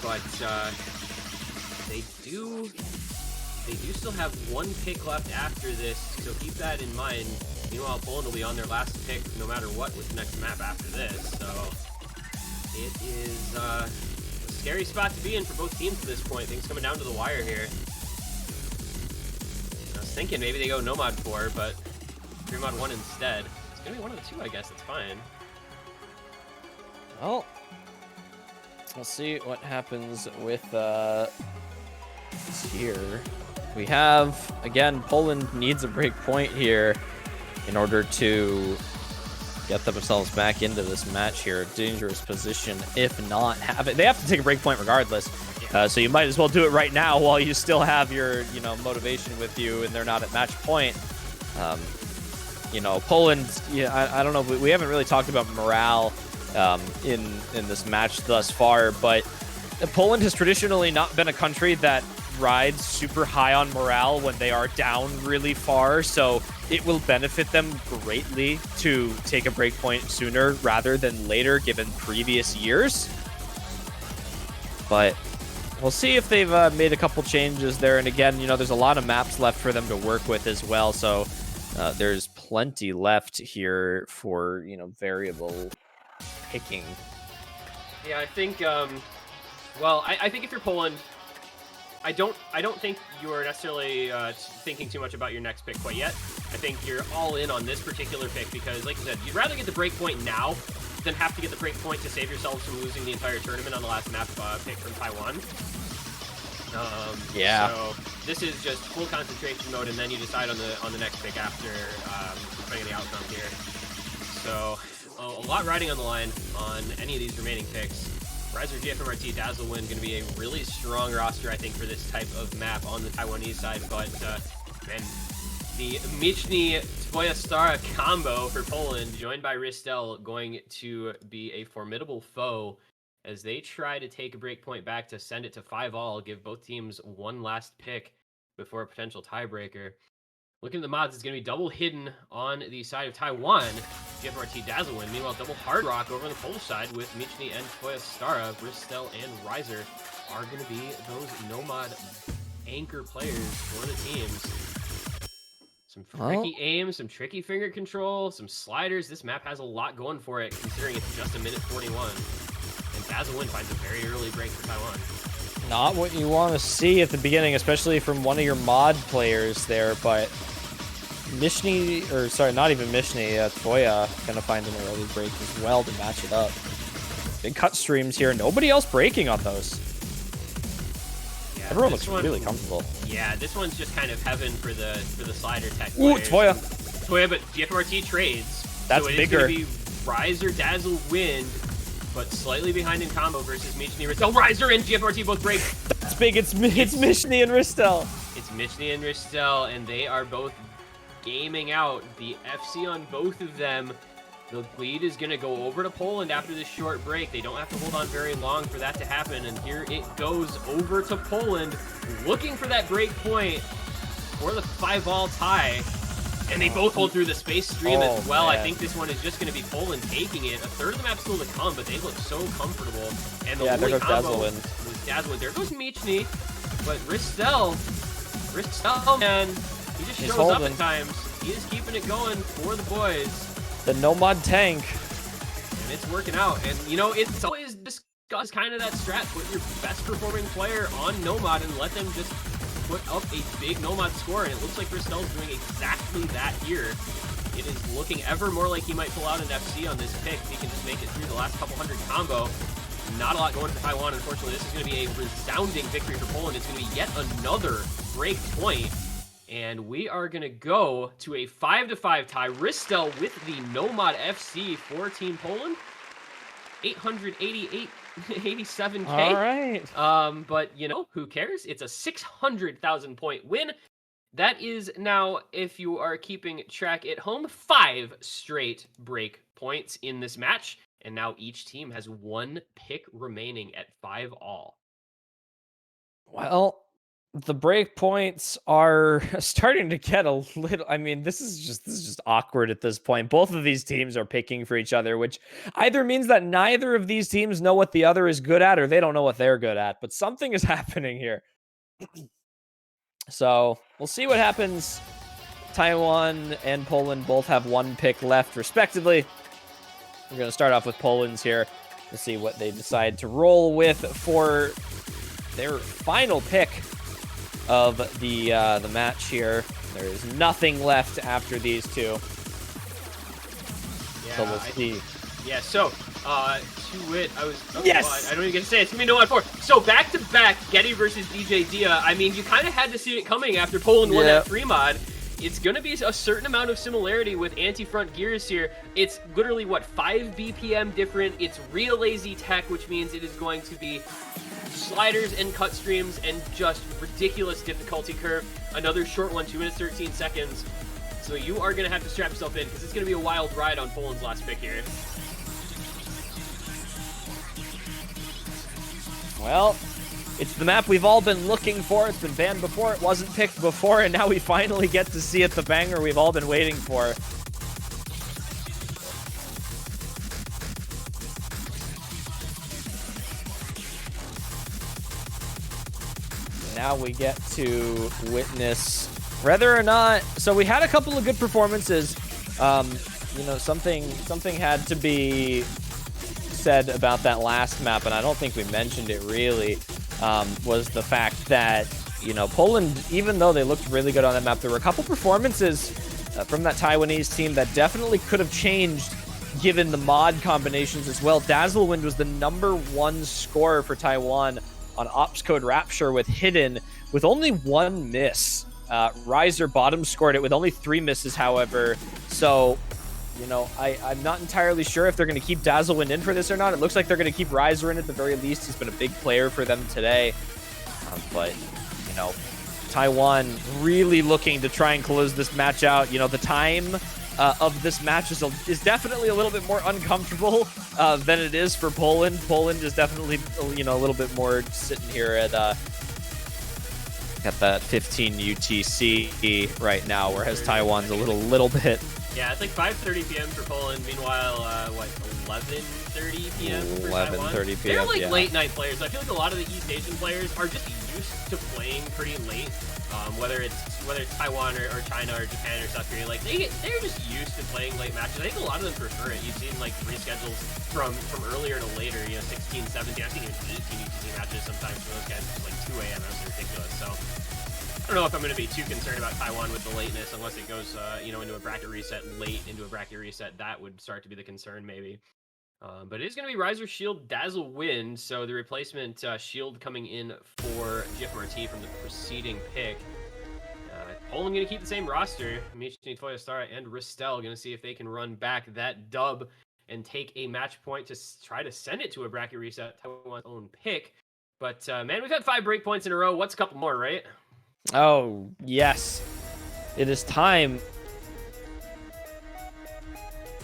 But they do still have 1 pick left after this, so keep that in mind. Meanwhile, Poland will be on their last pick no matter what with the next map after this, so it is scary spot to be in for both teams at this point. Things coming down to the wire here. I was thinking maybe they go NoMod 4, but FreeMod 1 instead. It's gonna be one of the 2, I guess. It's fine. Well, we'll see what happens with here. We have, again, Poland needs a break point here in order to get themselves back into this match here. Dangerous position, if not have it. They have to take a break point regardless. So you might as well do it right now while you still have your, you know, motivation with you and they're not at match point. You know, Poland, yeah, I don't know, we haven't really talked about morale in this match thus far, but Poland has traditionally not been a country that rides super high on morale when they are down really far, so it will benefit them greatly to take a break point sooner rather than later given previous years. But we'll see if they've made a couple changes there, and again, you know, there's a lot of maps left for them to work with as well, so there's plenty left here for, you know, variable picking. Yeah, I think well, I think if you're Poland, I don't think you're necessarily thinking too much about your next pick quite yet. I think you're all in on this particular pick because, like I said, you'd rather get the break point now than have to get the break point to save yourselves from losing the entire tournament on the last map pick from Taiwan. Yeah. So this is just full concentration mode, and then you decide on the next pick after depending on the outcome here. So a lot riding on the line on any of these remaining picks. Riser, GFMRT, Dazzlewind going to be a really strong roster, I think, for this type of map on the Taiwanese side. But man, The Michny Tvoja Stara combo for Poland, joined by Ristel, going to be a formidable foe as they try to take a break point back to send it to 5-all, give both teams one last pick before a potential tiebreaker. Looking at the mods, it's going to be double hidden on the side of Taiwan. GFRT Dazzlewind. Meanwhile, double Hard Rock over on the Polish side with Michny and Tvoja Stara. Ristel and Riser are going to be those NoMod anchor players for the teams. Some tricky aim, some tricky finger control, some sliders. This map has a lot going for it, considering it's just a minute 41. And Dazzlewind finds a very early break for Taiwan. Not what you want to see at the beginning, especially from one of your mod players there, but Michny, or sorry, not even Michny, Tvoja gonna find an early break as well to match it up. Big cut streams here, nobody else breaking on those. Yeah, everyone looks really comfortable. Yeah, this one's just kind of heaven for the slider tech players. Ooh, Tvoja, but GFRT trades. That's so it bigger. Is gonna be Riser, Dazzlewind, but slightly behind in combo versus Michny, Ristel. Riser and GFRT both break. That's big. It's Michny and Ristel. It's Michny and Ristel, and they are both gaming out. The FC on both of them. The lead is going to go over to Poland after this short break. They don't have to hold on very long for that to happen, and here it goes over to Poland, looking for that break point for the 5-all tie. And they both hold through the space stream as well. Man. I think this one is just going to be Poland taking it. A third of the map still to come, but they look so comfortable. And the only combo was Dazzlewind. There goes Michny, but Ristel, man, he just shows up at times. He is keeping it going for the boys. The NoMod tank. And it's working out. And, you know, it's always discussed kind of that strat. Put your best performing player on NoMod and let them just put up a big NoMod score, and it looks like Ristel's doing exactly that here. It is looking ever more like he might pull out an FC on this pick if he can just make it through the last couple hundred combo. Not a lot going for Taiwan, unfortunately. This is going to be a resounding victory for Poland. It's going to be yet another break point, and we are going to go to a 5-5 tie. Ristel with the NoMod FC for Team Poland. 887K. All right. But, you know, who cares? It's a 600,000 point win. That is now, if you are keeping track at home, 5 straight break points in this match. And now each team has 1 pick remaining at 5-all. Well, the break points are starting to get a little, I mean, this is just awkward at this point. Both of these teams are picking for each other, which either means that neither of these teams know what the other is good at, or they don't know what they're good at, but something is happening here. So we'll see what happens. Taiwan and Poland both have 1 pick left respectively. We're going to start off with Poland's here to see what they decide to roll with for their final pick of the match here. There is nothing left after these two. Yeah, so we'll see. Yeah, so, to it, I was... Oh, yes! God, I don't even get to say it. It's going to be NoMod 4. So, back-to-back, Getty versus DJ Dia. I mean, you kind of had to see it coming after Poland won that FreeMod. It's going to be a certain amount of similarity with anti-front gears here. It's literally, what, 5 BPM different. It's real lazy tech, which means it is going to be sliders and cut streams and just ridiculous difficulty curve. Another short one, 2 minutes, 13 seconds. So you are going to have to strap yourself in because it's going to be a wild ride on Poland's last pick here. Well, it's the map we've all been looking for. It's been banned before, it wasn't picked before, and now we finally get to see it, the banger we've all been waiting for. Now we get to witness whether or not... So we had a couple of good performances. You know, something had to be said about that last map, and I don't think we mentioned it really, was the fact that, you know, Poland, even though they looked really good on that map, there were a couple performances from that Taiwanese team that definitely could have changed given the mod combinations as well. Dazzlewind was the #1 scorer for Taiwan on Ops Code Rapture with Hidden, with only 1 miss. Riser bottom scored it with only 3 misses, however. So, you know, I'm not entirely sure if they're going to keep Dazzlewind in for this or not. It looks like they're going to keep Riser in at the very least. He's been a big player for them today. But, you know, Taiwan really looking to try and close this match out. You know, the time of this match is definitely a little bit more uncomfortable than it is for Poland. Poland is definitely, you know, a little bit more sitting here at that 15 UTC right now, whereas Taiwan's a little bit. Yeah, it's like 5:30 p.m. for Poland. Meanwhile, what, 11:30 p.m. for 11:30 p.m. They're like yeah. late night players. I feel like a lot of the East Asian players are just used to playing pretty late. Whether it's Taiwan or China or Japan or South Korea, like they're just used to playing late matches. I think a lot of them prefer it. You've seen like reschedules from earlier to later. You know, 16, 17. I've seen even 18 UTC matches sometimes for those guys. It's like 2 a.m. That's ridiculous. So I don't know if I'm going to be too concerned about Taiwan with the lateness, unless it goes, you know, into a bracket reset late, into a bracket reset. That would start to be the concern, maybe. But it is going to be Riser, Shield, Dazzle, Wind. So the replacement Shield coming in for GFMRT from the preceding pick. Poland going to keep the same roster. Michny, Toyostara, and Ristel going to see if they can run back that dub and take a match point to try to send it to a bracket reset. Taiwan's own pick. But, man, we've had 5 break points in a row. What's a couple more, right? Oh, yes. It is time.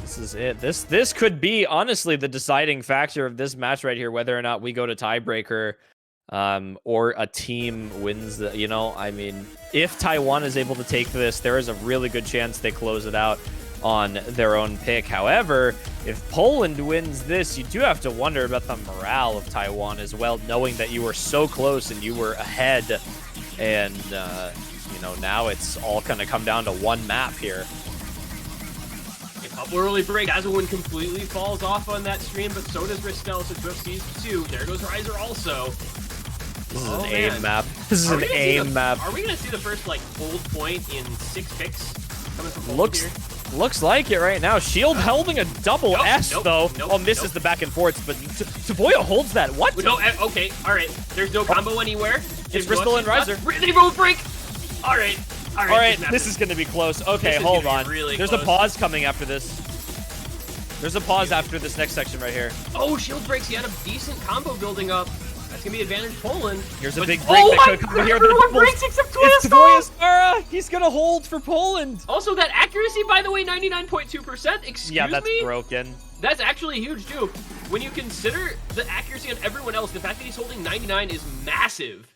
This is it. This could be, honestly, the deciding factor of this match right here, whether or not we go to tiebreaker or a team wins the, you know, I mean, if Taiwan is able to take this, there is a really good chance they close it out on their own pick. However, if Poland wins this, you do have to wonder about the morale of Taiwan as well, knowing that you were so close and you were ahead. And, you know, now it's all going to come down to one map here. A couple early break. Dazzlewin completely falls off on that stream, but so does Ristel, so Drift sees 2. There goes Riser also. This is an aim map. This is an aim map. Are we going to see the first, like, hold point in 6 picks coming from Poland here? Looks like it right now. Shield holding a double S, though. Misses the back and forth, but Tavoya holds that. What? No, okay, all right. There's no combo anywhere. It's Bristol and Riser. They both break. All right. This is going to be close. Okay, hold on. Really There's close. a pause coming after this. There's a pause after this next section right here. Oh, Shield breaks. He had a decent combo building up. That's going to be advantage Poland. Here's a big break that could come here. Everyone breaks except It's Toyostara. He's going to hold for Poland. Also, that accuracy, by the way, 99.2%. Excuse me? Yeah, that's broken. That's actually huge, too. When you consider the accuracy on everyone else, the fact that he's holding 99 is massive.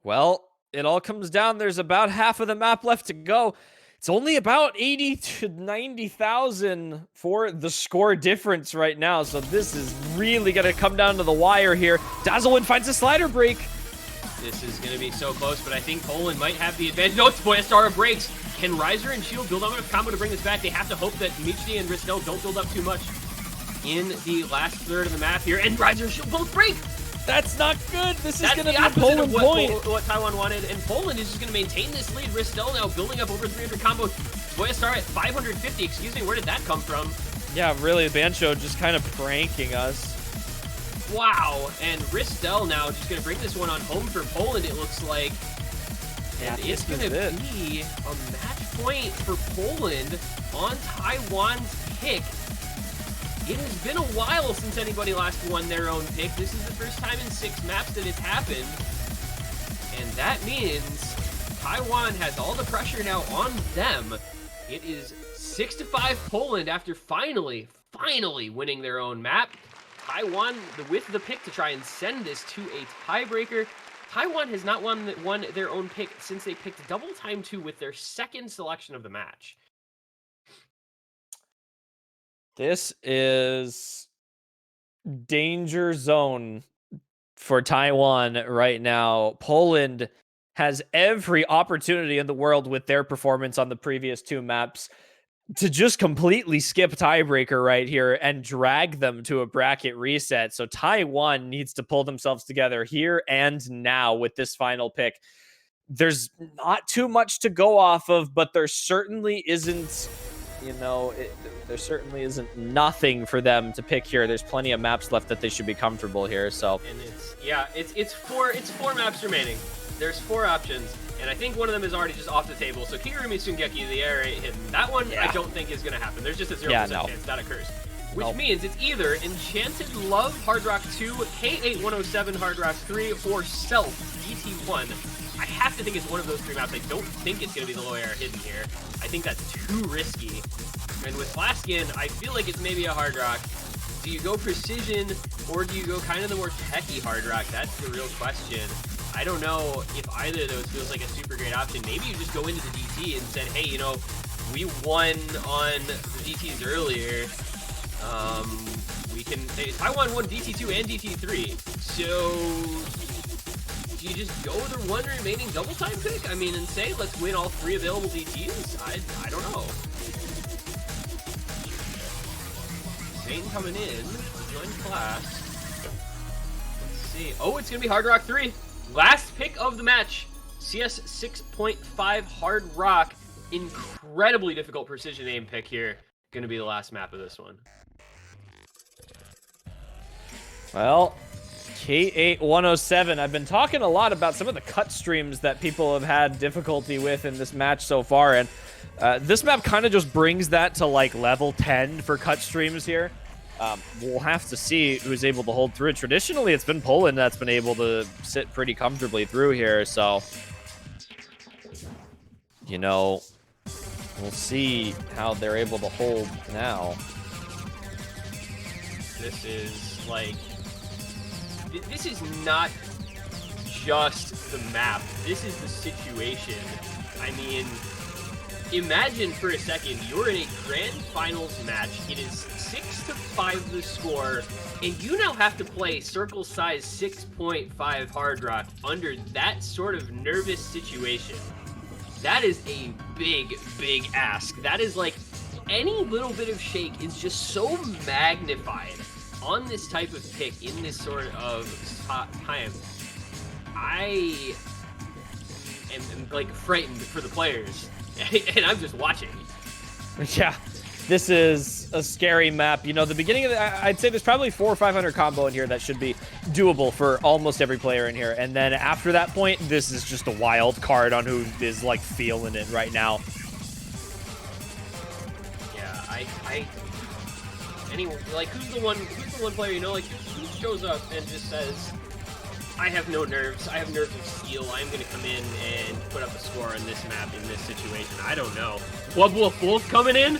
Well, it all comes down. There's about half of the map left to go. It's only about 80 to 90,000 for the score difference right now. So this is really going to come down to the wire here. Dazzlewin finds a slider break. This is going to be so close, but I think Poland might have the advantage. No, Toyostara breaks. Can Riser and Shield build up enough combo to bring this back? They have to hope that Michny and Ristel don't build up too much in the last third of the map here. And Riser and Shield both break. That's not good. This is going to be a opposite Poland of point. what Taiwan wanted, and Poland is just going to maintain this lead. Ristel now building up over 300 combo. Toyostara at 550. Excuse me, where did that come from? Yeah, really, Bancho just kind of pranking us. Wow, and Ristel now just going to bring this one on home for Poland, it looks like. And it's going to be a match point for Poland on Taiwan's pick. It has been a while since anybody last won their own pick. This is the first time in 6 maps that it's happened. And that means Taiwan has all the pressure now on them. It is 6-5 Poland after finally winning their own map. Taiwan with the pick to try and send this to a tiebreaker. Taiwan has not won their own pick since they picked double time 2 with their second selection of the match. This is danger zone for Taiwan right now. Poland has every opportunity in the world with their performance on the previous 2 maps to just completely skip tiebreaker right here and drag them to a bracket reset. So Taiwan needs to pull themselves together here and now with this final pick. There's not too much to go off of, but there certainly isn't, you know, there certainly isn't nothing for them to pick here. There's plenty of maps left that they should be comfortable here. So, and it's four maps remaining. There's 4 options, and I think one of them is already just off the table. So Kirumi Sungeki, the air raid hidden. That one I don't think is going to happen. There's just a 0% chance that occurs. Which means it's either Enchanted Love Hard Rock 2, K8107 Hard Rock 3, or Self GT1 I have to think it's one of those 3 maps. I don't think it's going to be the low air hidden here. I think that's too risky. And with Flaskin, I feel like it's maybe a hard rock. Do you go precision, or do you go kind of the more techy hard rock? That's the real question. I don't know if either of those feels like a super great option. Maybe you just go into the DT and said, hey, you know, we won on the DTs earlier. We can say Taiwan won DT2 and DT3. So do you just go with the 1 remaining double time pick? I mean, and say, let's win all 3 available DTs? I don't know. Zane coming in, join class. Let's see. Oh, it's gonna be Hard Rock 3. Last pick of the match. CS 6.5 Hard Rock. Incredibly difficult precision aim pick here. Gonna be the last map of this one. Well, K8107, I've been talking a lot about some of the cut streams that people have had difficulty with in this match so far, and this map kind of just brings that to like level 10 for cut streams here. We'll have to see who's able to hold through it. Traditionally, it's been Poland that's been able to sit pretty comfortably through here, so, you know, we'll see how they're able to hold now. This is like, this is not just the map. This is the situation. I mean, imagine for a second, you're in a grand finals match. It is 6-5 the score, and you now have to play circle size 6.5 hard rock under that sort of nervous situation. That is a big, big ask. That is like, any little bit of shake is just so magnified on this type of pick in this sort of time. I am like frightened for the players, and I'm just watching. Yeah, this is a scary map. You know, the beginning of I'd say there's probably 400 or 500 combo in here that should be doable for almost every player in here. And then after that point, this is just a wild card on who is like feeling it right now. Yeah, like who's the one player, you know, like who shows up and just says, I have no nerves, I have nerves of steel, I'm gonna come in and put up a score on this map in this situation. I don't know. Wolf coming in?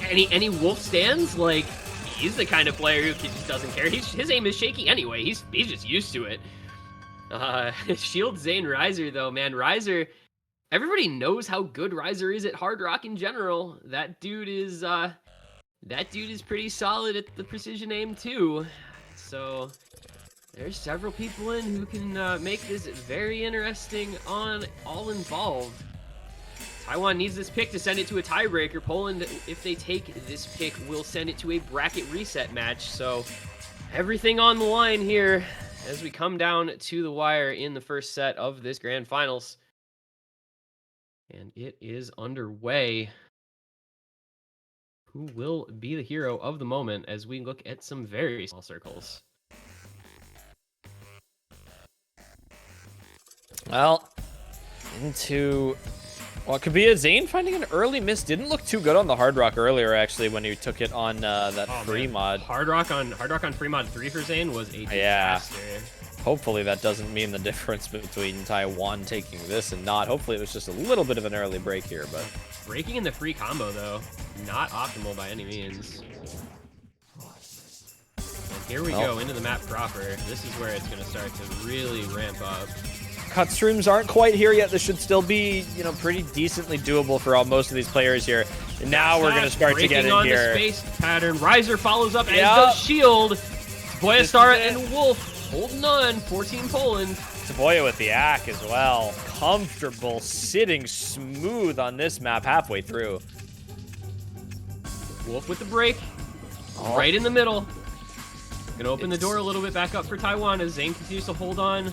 Any Wolf stands? Like, he's the kind of player who just doesn't care. His aim is shaky anyway. He's just used to it. Shield Zane Riser though, man. Riser, everybody knows how good Riser is at hard rock in general. That dude is pretty solid at the precision aim too. So there's several people in who can make this very interesting on all involved. Taiwan needs this pick to send it to a tiebreaker. Poland, if they take this pick, will send it to a bracket reset match. So everything on the line here as we come down to the wire in the first set of this grand finals. And it is underway. Who will be the hero of the moment as we look at some very small circles? Well, into what could be a Zane finding an early miss. Didn't look too good on the hard rock earlier, actually, when he took it on that FreeMod. Hard rock on FreeMod 3 for Zane was a disaster. Hopefully that doesn't mean the difference between Taiwan taking this and not. Hopefully it was just a little bit of an early break here, but breaking in the free combo though, not optimal by any means. And here we go into the map proper. This is where it's going to start to really ramp up. Cut streams aren't quite here yet. This should still be, you know, pretty decently doable for most of these players here. And now we're going to start to get in on here. The space pattern. Riser follows up, as does Shield. Boyastara and Wolf holding on. 14 Poland. Taboya with the ACK as well. Comfortable, sitting smooth on this map halfway through. Wolf with the break. Right in the middle. Gonna open the door a little bit back up for Taiwan as Zane continues to hold on.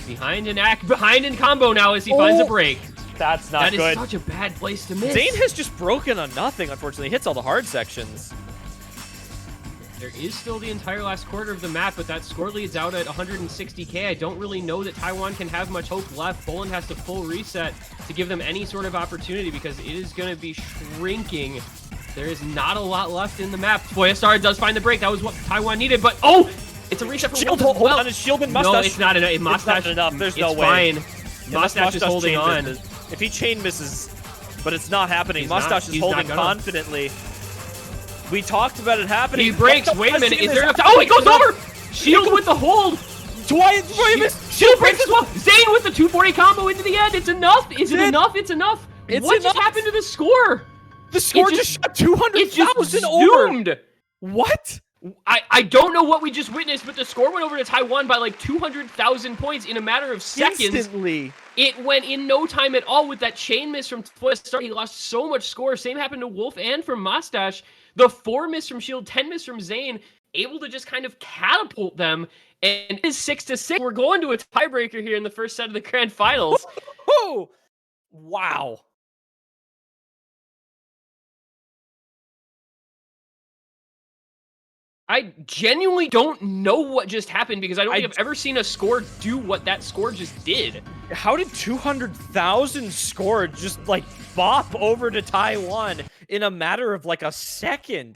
Behind in combo now as he finds a break. That's not good. That is such a bad place to miss. Zane has just broken on nothing, unfortunately. He hits all the hard sections. There is still the entire last quarter of the map, but that score leads out at 160k. I don't really know that Taiwan can have much hope left. Poland has to full reset to give them any sort of opportunity because it is going to be shrinking. There is not a lot left in the map. Boyastar does find the break. That was what Taiwan needed, but it's a reset for Shield, Wolf as well. Hold on, his shield and mustache. No, it's not enough. It's not enough. There's no way. Fine. Mustache is holding on. If he chain misses, but it's not happening, Mustache is he's holding not gonna. confidently. We talked about it happening. He breaks. Wait a minute. Is there enough time? Oh, he goes over. Shield with the hold. Shield breaks as well. Zane with the 240 combo into the end. It's enough. Is it enough? It's enough. What just happened to the score? The score just shot 200,000 over. What? I don't know what we just witnessed, but the score went over to Taiwan by like 200,000 points in a matter of seconds. Instantly. It went in no time at all with that chain miss from start. He lost so much score. Same happened to Wolf and from Mustache. The 4 miss from Shield, 10 miss from Zane, able to just kind of catapult them. And it is 6-6. We're going to a tiebreaker here in the first set of the grand finals. Oh, wow. I genuinely don't know what just happened because I don't think I've ever seen a score do what that score just did. How did 200,000 score just like bop over to Taiwan in a matter of like a second?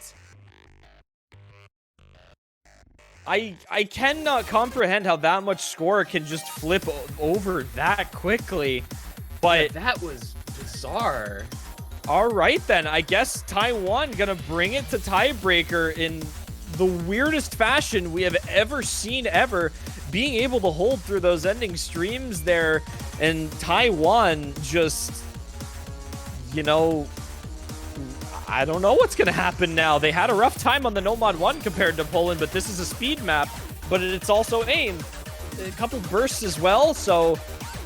I cannot comprehend how that much score can just flip over that quickly. But that was bizarre. All right then, I guess Taiwan gonna bring it to tiebreaker in the weirdest fashion we have ever seen ever, being able to hold through those ending streams there, and Taiwan just, you know, I don't know what's gonna happen now. They had a rough time on the NoMod 1 compared to Poland, but this is a speed map, but it's also aim. A couple bursts as well, so,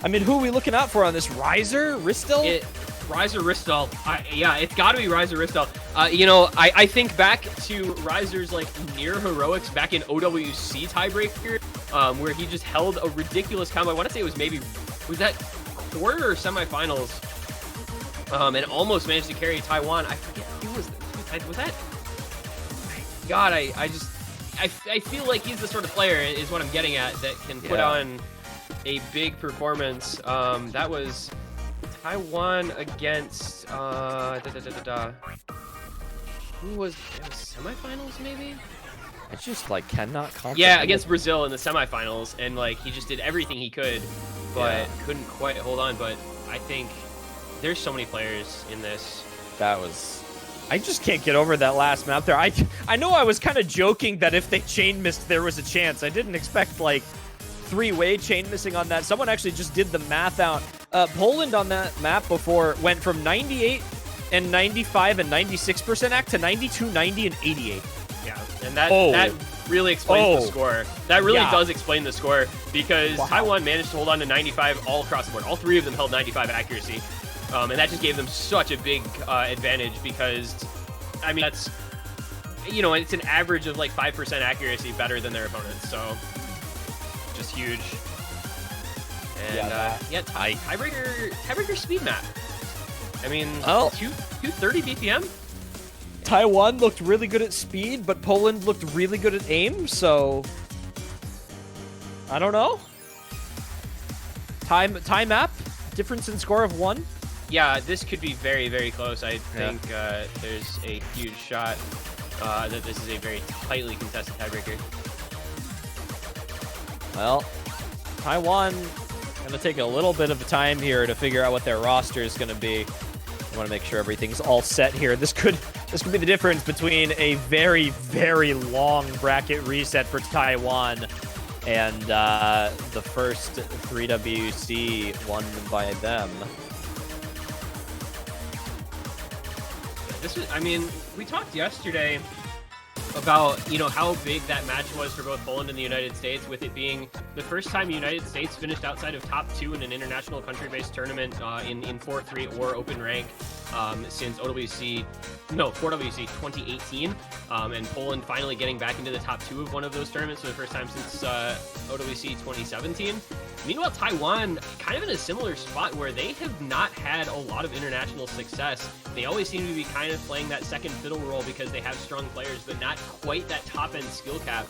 I mean, who are we looking out for on this? Riser? Ristel? Riser Ristel. Yeah, it's got to be Riser Ristel. You know, I think back to Riser's like near heroics back in OWC tiebreaker, where he just held a ridiculous combo. I want to say it was was that quarter or semifinals, and almost managed to carry Taiwan. I forget who was that. God, I feel like he's the sort of player, is what I'm getting at, that can put on a big performance. That was Taiwan against who was it? Was semifinals maybe? I just like cannot comprehend. Yeah, against Brazil in the semifinals, and like he just did everything he could, but couldn't quite hold on. But I think there's so many players in this. I just can't get over that last map there. I know I was kind of joking that if they chain missed, there was a chance. I didn't expect like 3-way chain missing on that. Someone actually just did the math out. Poland on that map before went from 98 and 95 and 96% act to 92, 90, and 88. Yeah, and that really explains the score. That really does explain the score, because Taiwan managed to hold on to 95 all across the board. All 3 of them held 95 accuracy, and that just gave them such a big advantage, because, I mean, that's, you know, it's an average of like 5% accuracy better than their opponents, so just huge. And tiebreaker speed map. I mean, 230 BPM. Taiwan looked really good at speed, but Poland looked really good at aim, so I don't know. Time map, difference in score of 1. Yeah, this could be very, very close. I think there's a huge shot that this is a very tightly contested tiebreaker. Well, Taiwan going to take a little bit of time here to figure out what their roster is going to be. I want to make sure everything's all set here. This could be the difference between a very, very long bracket reset for Taiwan and the first 3WC won by them. This was, I mean, we talked yesterday about, you know, how big that match was for both Poland and the United States, with it being the first time the United States finished outside of top 2 in an international country-based tournament in 4-3 or open rank since 4WC 2018, and Poland finally getting back into the top 2 of one of those tournaments for the first time since OWC 2017. Meanwhile, Taiwan kind of in a similar spot where they have not had a lot of international success. They always seem to be kind of playing that second fiddle role because they have strong players, but not quite that top-end skill cap.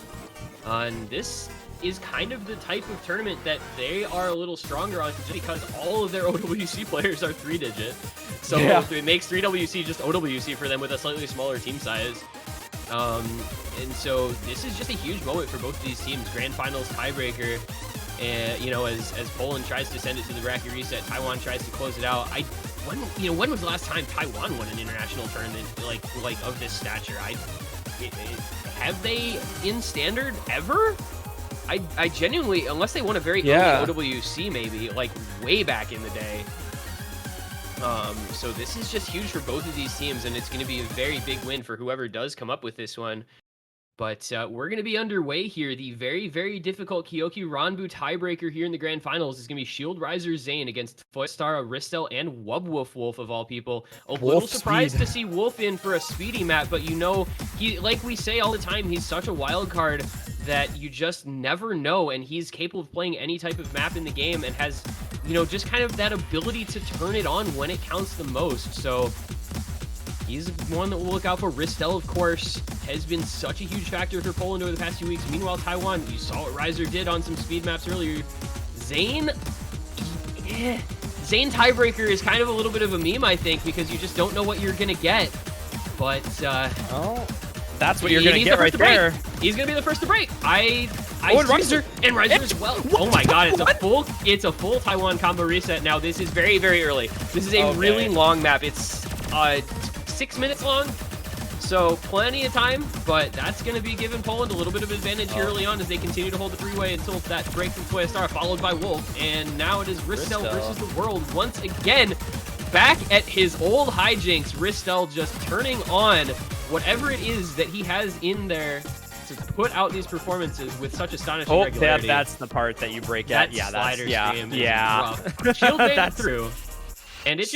And this is kind of the type of tournament that they are a little stronger on, just because all of their OWC players are 3-digit. So it makes 3WC just OWC for them with a slightly smaller team size. And so this is just a huge moment for both of these teams. Grand Finals tiebreaker. And you know, as Poland tries to send it to the bracket reset, Taiwan tries to close it out. When was the last time Taiwan won an international tournament like of this stature? Have they in standard ever? I genuinely, unless they won a very early OWC maybe, like way back in the day. So this is just huge for both of these teams, and it's going to be a very big win for whoever does come up with this one. But we're going to be underway here. The very, very difficult Kyoku Ranbu tiebreaker here in the grand finals is going to be Shield Riser Zane against Foyastara, Ristel, and Wubwoof Wolf of all people. A little surprised to see Wolf in for a speedy map, but you know, he, like we say all the time, he's such a wild card that you just never know, and he's capable of playing any type of map in the game and has, you know, just kind of that ability to turn it on when it counts the most. So he's one that we'll look out for. Ristel, of course, has been such a huge factor for Poland over the past few weeks. Meanwhile, Taiwan, you saw what Riser did on some speed maps earlier. Zane tiebreaker is kind of a little bit of a meme, I think, because you just don't know what you're going to get. But, that's what you're going to get right there. He's going to be the first to break. And Riser as well. Oh my god, it's a full Taiwan combo reset now. This is very, very early. This is a really long map. It's 6 minutes long, so plenty of time, but that's going to be giving Poland a little bit of advantage here early on as they continue to hold the three-way until that break from Foyastara, followed by Wolf, and now it is Ristel versus the world once again. Back at his old hijinks, Ristel just turning on whatever it is that he has in there to put out these performances with such astonishing regularity. That's the part that you break at. Yeah, that's rough. Shield made it through, and it's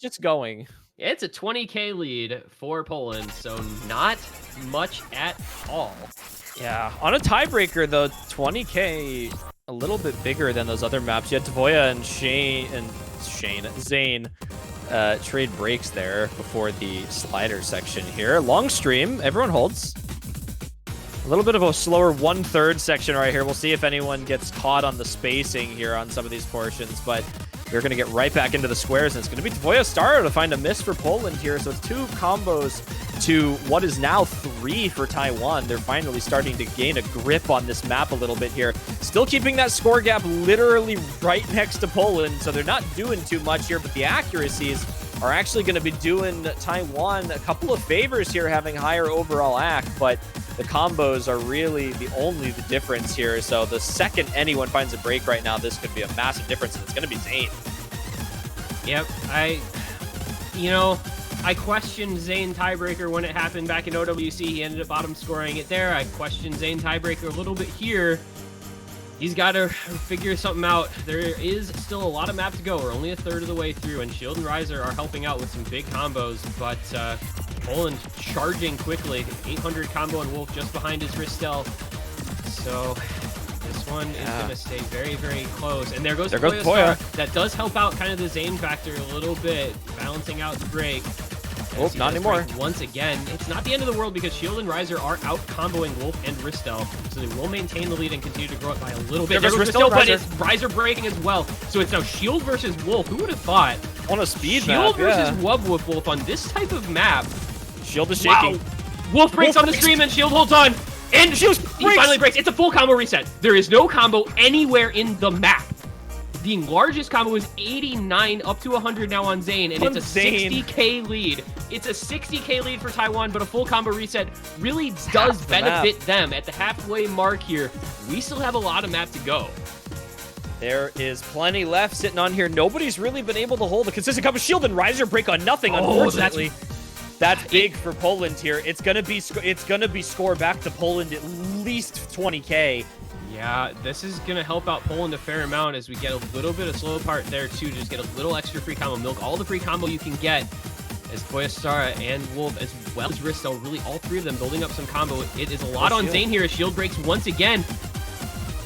just going. It's a 20k lead for Poland, so not much at all. Yeah, on a tiebreaker though, 20k a little bit bigger than those other maps. You had Tavoya and Zane trade breaks there before the slider section here. Long stream, everyone holds. A little bit of a slower 1/3 section right here. We'll see if anyone gets caught on the spacing here on some of these portions, but we're going to get right back into the squares, and it's going to be Foyastara to find a miss for Poland here. So it's 2 combos to what is now 3 for Taiwan. They're finally starting to gain a grip on this map a little bit here. Still keeping that score gap literally right next to Poland, so they're not doing too much here, but the accuracies are actually going to be doing Taiwan a couple of favors here, having higher overall AC, but the combos are really the difference here. So the second anyone finds a break right now, this could be a massive difference, and it's going to be Zane. Yep, I questioned Zane tiebreaker when it happened back in OWC. He ended up bottom scoring it there. I questioned Zane tiebreaker a little bit here. He's got to figure something out. There is still a lot of map to go. We're only a third of the way through, and Shield and Riser are helping out with some big combos, but Poland charging quickly. 800 combo and Wolf just behind his Ristel. So this one is going to stay very, very close. And there goes Foya. That does help out kind of the Zane factor a little bit, balancing out the break. Oh, not anymore. Once again, it's not the end of the world because Shield and Riser are out comboing Wolf and Ristel, so they will maintain the lead and continue to grow it by a little bit. There's Ristel, but it's Riser breaking as well. So it's now Shield versus Wolf. Who would have thought? On a speed map, Shield versus Wubwoof Wolf on this type of map. Shield is shaking. Wow. Wolf breaks on the stream and Shield holds on. And he finally breaks. It's a full combo reset. There is no combo anywhere in the map. The largest combo is 89 up to 100 now on Zane, and it's a 60k lead. It's a 60k lead for Taiwan, but a full combo reset really does benefit them. At the halfway mark here, we still have a lot of map to go. There is plenty left sitting on here. Nobody's really been able to hold a consistent combo. Shield and Riser break on nothing, unfortunately. That's big for Poland here. It's gonna be score back to Poland at least 20k. Yeah, this is going to help out Poland a fair amount as we get a little bit of slow part there, too. Just get a little extra free combo. Milk all the free combo you can get as Foyastara and Wolf, as well as Ristel, really all three of them building up some combo. It is a lot on Zane here as Shield breaks once again.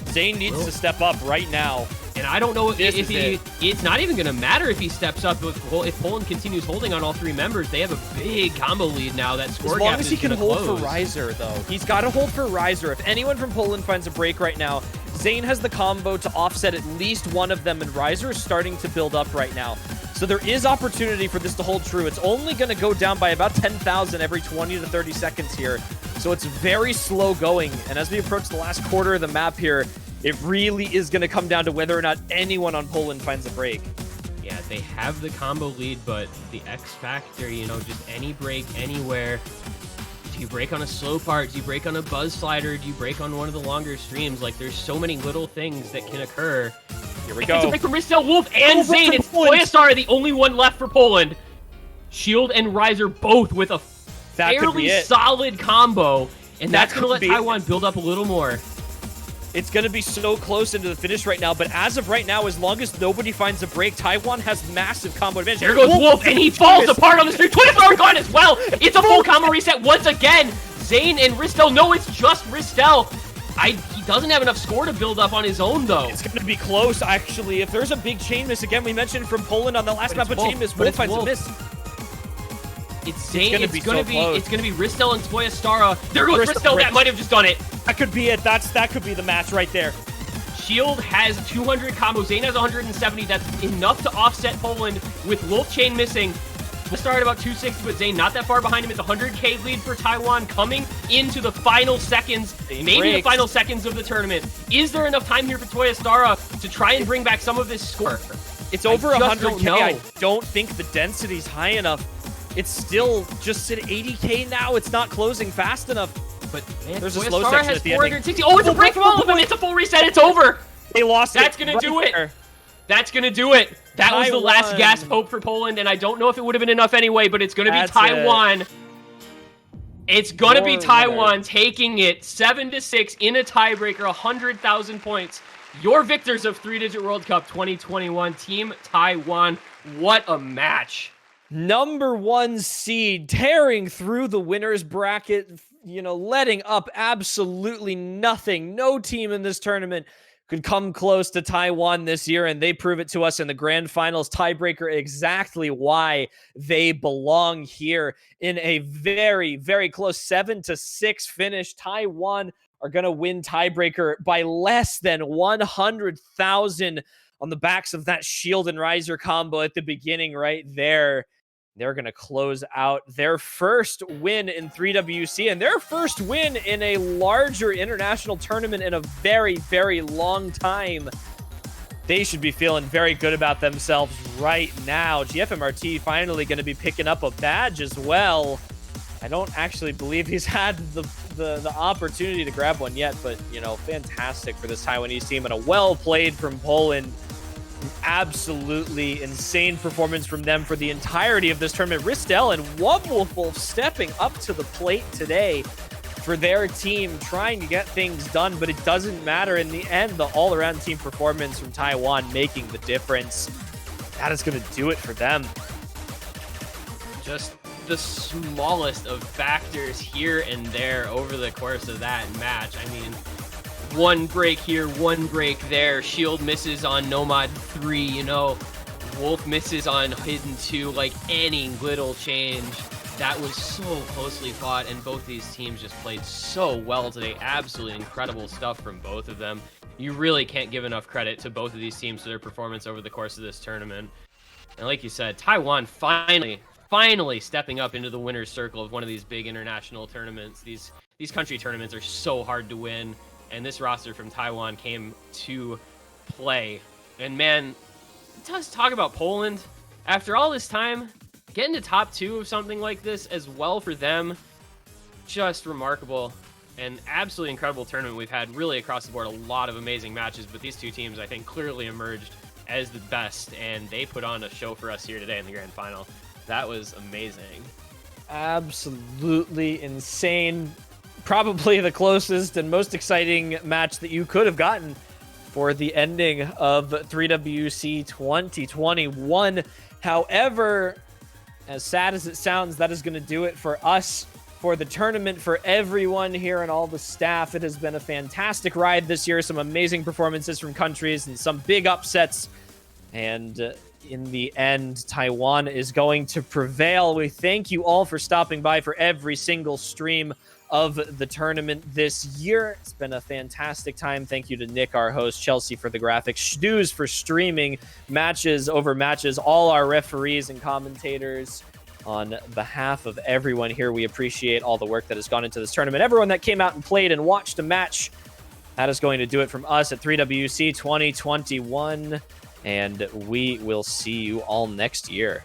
Zane needs to step up right now. And I don't know if it's not even going to matter if he steps up. If Poland continues holding on all 3 members, they have a big combo lead now. That score gap is as long as he can hold for Riser, though. He's got to hold for Riser. If anyone from Poland finds a break right now, Zane has the combo to offset at least one of them, and Riser is starting to build up right now. So there is opportunity for this to hold true. It's only going to go down by about 10,000 every 20 to 30 seconds here. So it's very slow going. And as we approach the last quarter of the map here, it really is going to come down to whether or not anyone on Poland finds a break. Yeah, they have the combo lead, but the X factor, you know, just any break anywhere. Do you break on a slow part? Do you break on a buzz slider? Do you break on one of the longer streams? Like, there's so many little things that can occur. Here we go. It's a break from Ristel, Wolf, and Zane. It's Toyastar, the only one left for Poland. Shield and Riser both with a fairly solid combo, and that's going to let Taiwan build up a little more. It's going to be so close into the finish right now, but as of right now, as long as nobody finds a break, Taiwan has massive combo advantage. There goes Wolf, and he falls apart on the street. 24 gone as well. It's a full combo reset once again. Zane and Ristel. No, it's just Ristel. He doesn't have enough score to build up on his own, though. It's going to be close, actually. If there's a big chain miss, again, we mentioned from Poland on the last map, a chain miss. Wolf finds a miss. It's Zane. It's gonna be Ristel and Toyastara. There goes Ristel. That might have just done it. That could be it. That could be the match right there. Shield has 200 combo. Zane has 170. That's enough to offset Poland with Wolf chain missing. We'll start at about 260, but Zane not that far behind him. It's a 100k lead for Taiwan coming into the final seconds, maybe the final seconds of the tournament. Is there enough time here for Toyastara to try and bring back some of this score? It's over 100k. I don't think the density's high enough. It's still just at 80k now. It's not closing fast enough. But man, there's a slow section at the ending. Oh, it's a break from all of them. It's a full reset. It's over. They lost. That's gonna do it. That's gonna do it. That was the last gasp hope for Poland, and I don't know if it would have been enough anyway, but it's gonna be Taiwan. It's gonna be Taiwan taking it 7-6 in a tiebreaker, 100,000 points. Your victors of 3-digit World Cup 2021, Team Taiwan. What a match. Number 1 seed tearing through the winners bracket, you know, letting up absolutely nothing. No team in this tournament could come close to Taiwan this year, and they prove it to us in the grand finals. Tiebreaker, exactly why they belong here in a very, very close 7-6 finish. Taiwan are going to win tiebreaker by less than 100,000 on the backs of that Shield and Riser combo at the beginning right there. They're going to close out their first win in 3WC and their first win in a larger international tournament in a very, very long time. They should be feeling very good about themselves right now. GFMRT finally going to be picking up a badge as well. I don't actually believe he's had the opportunity to grab one yet, but, you know, fantastic for this Taiwanese team and a well played from Poland. Absolutely insane performance from them for the entirety of this tournament. Ristel and Wolf stepping up to the plate today for their team, trying to get things done, but it doesn't matter. In the end, the all-around team performance from Taiwan making the difference. That is going to do it for them. Just the smallest of factors here and there over the course of that match. I mean, one break here, one break there. Shield misses on NoMod 3, you know. Wolf misses on Hidden 2, like any little change. That was so closely fought, and both these teams just played so well today. Absolutely incredible stuff from both of them. You really can't give enough credit to both of these teams for their performance over the course of this tournament. And like you said, Taiwan finally stepping up into the winner's circle of one of these big international tournaments. These country tournaments are so hard to win. And this roster from Taiwan came to play. And man, let's talk about Poland. After all this time, getting to top 2 of something like this as well for them, just remarkable. And absolutely incredible tournament we've had really across the board. A lot of amazing matches, but these two teams, I think, clearly emerged as the best. And they put on a show for us here today in the grand final. That was amazing. Absolutely insane. Probably the closest and most exciting match that you could have gotten for the ending of 3WC 2021. However, as sad as it sounds, that is going to do it for us, for the tournament, for everyone here and all the staff. It has been a fantastic ride this year. Some amazing performances from countries and some big upsets. And in the end, Taiwan is going to prevail. We thank you all for stopping by for every single stream of the tournament this year. It's been a fantastic time. Thank you to Nick, our host, Chelsea for the graphics, Snooze for streaming matches over matches, all our referees and commentators. On behalf of everyone here, we appreciate all the work that has gone into this tournament. Everyone that came out and played and watched a match, That is going to do it from us at 3WC 2021, and we will see you all next year.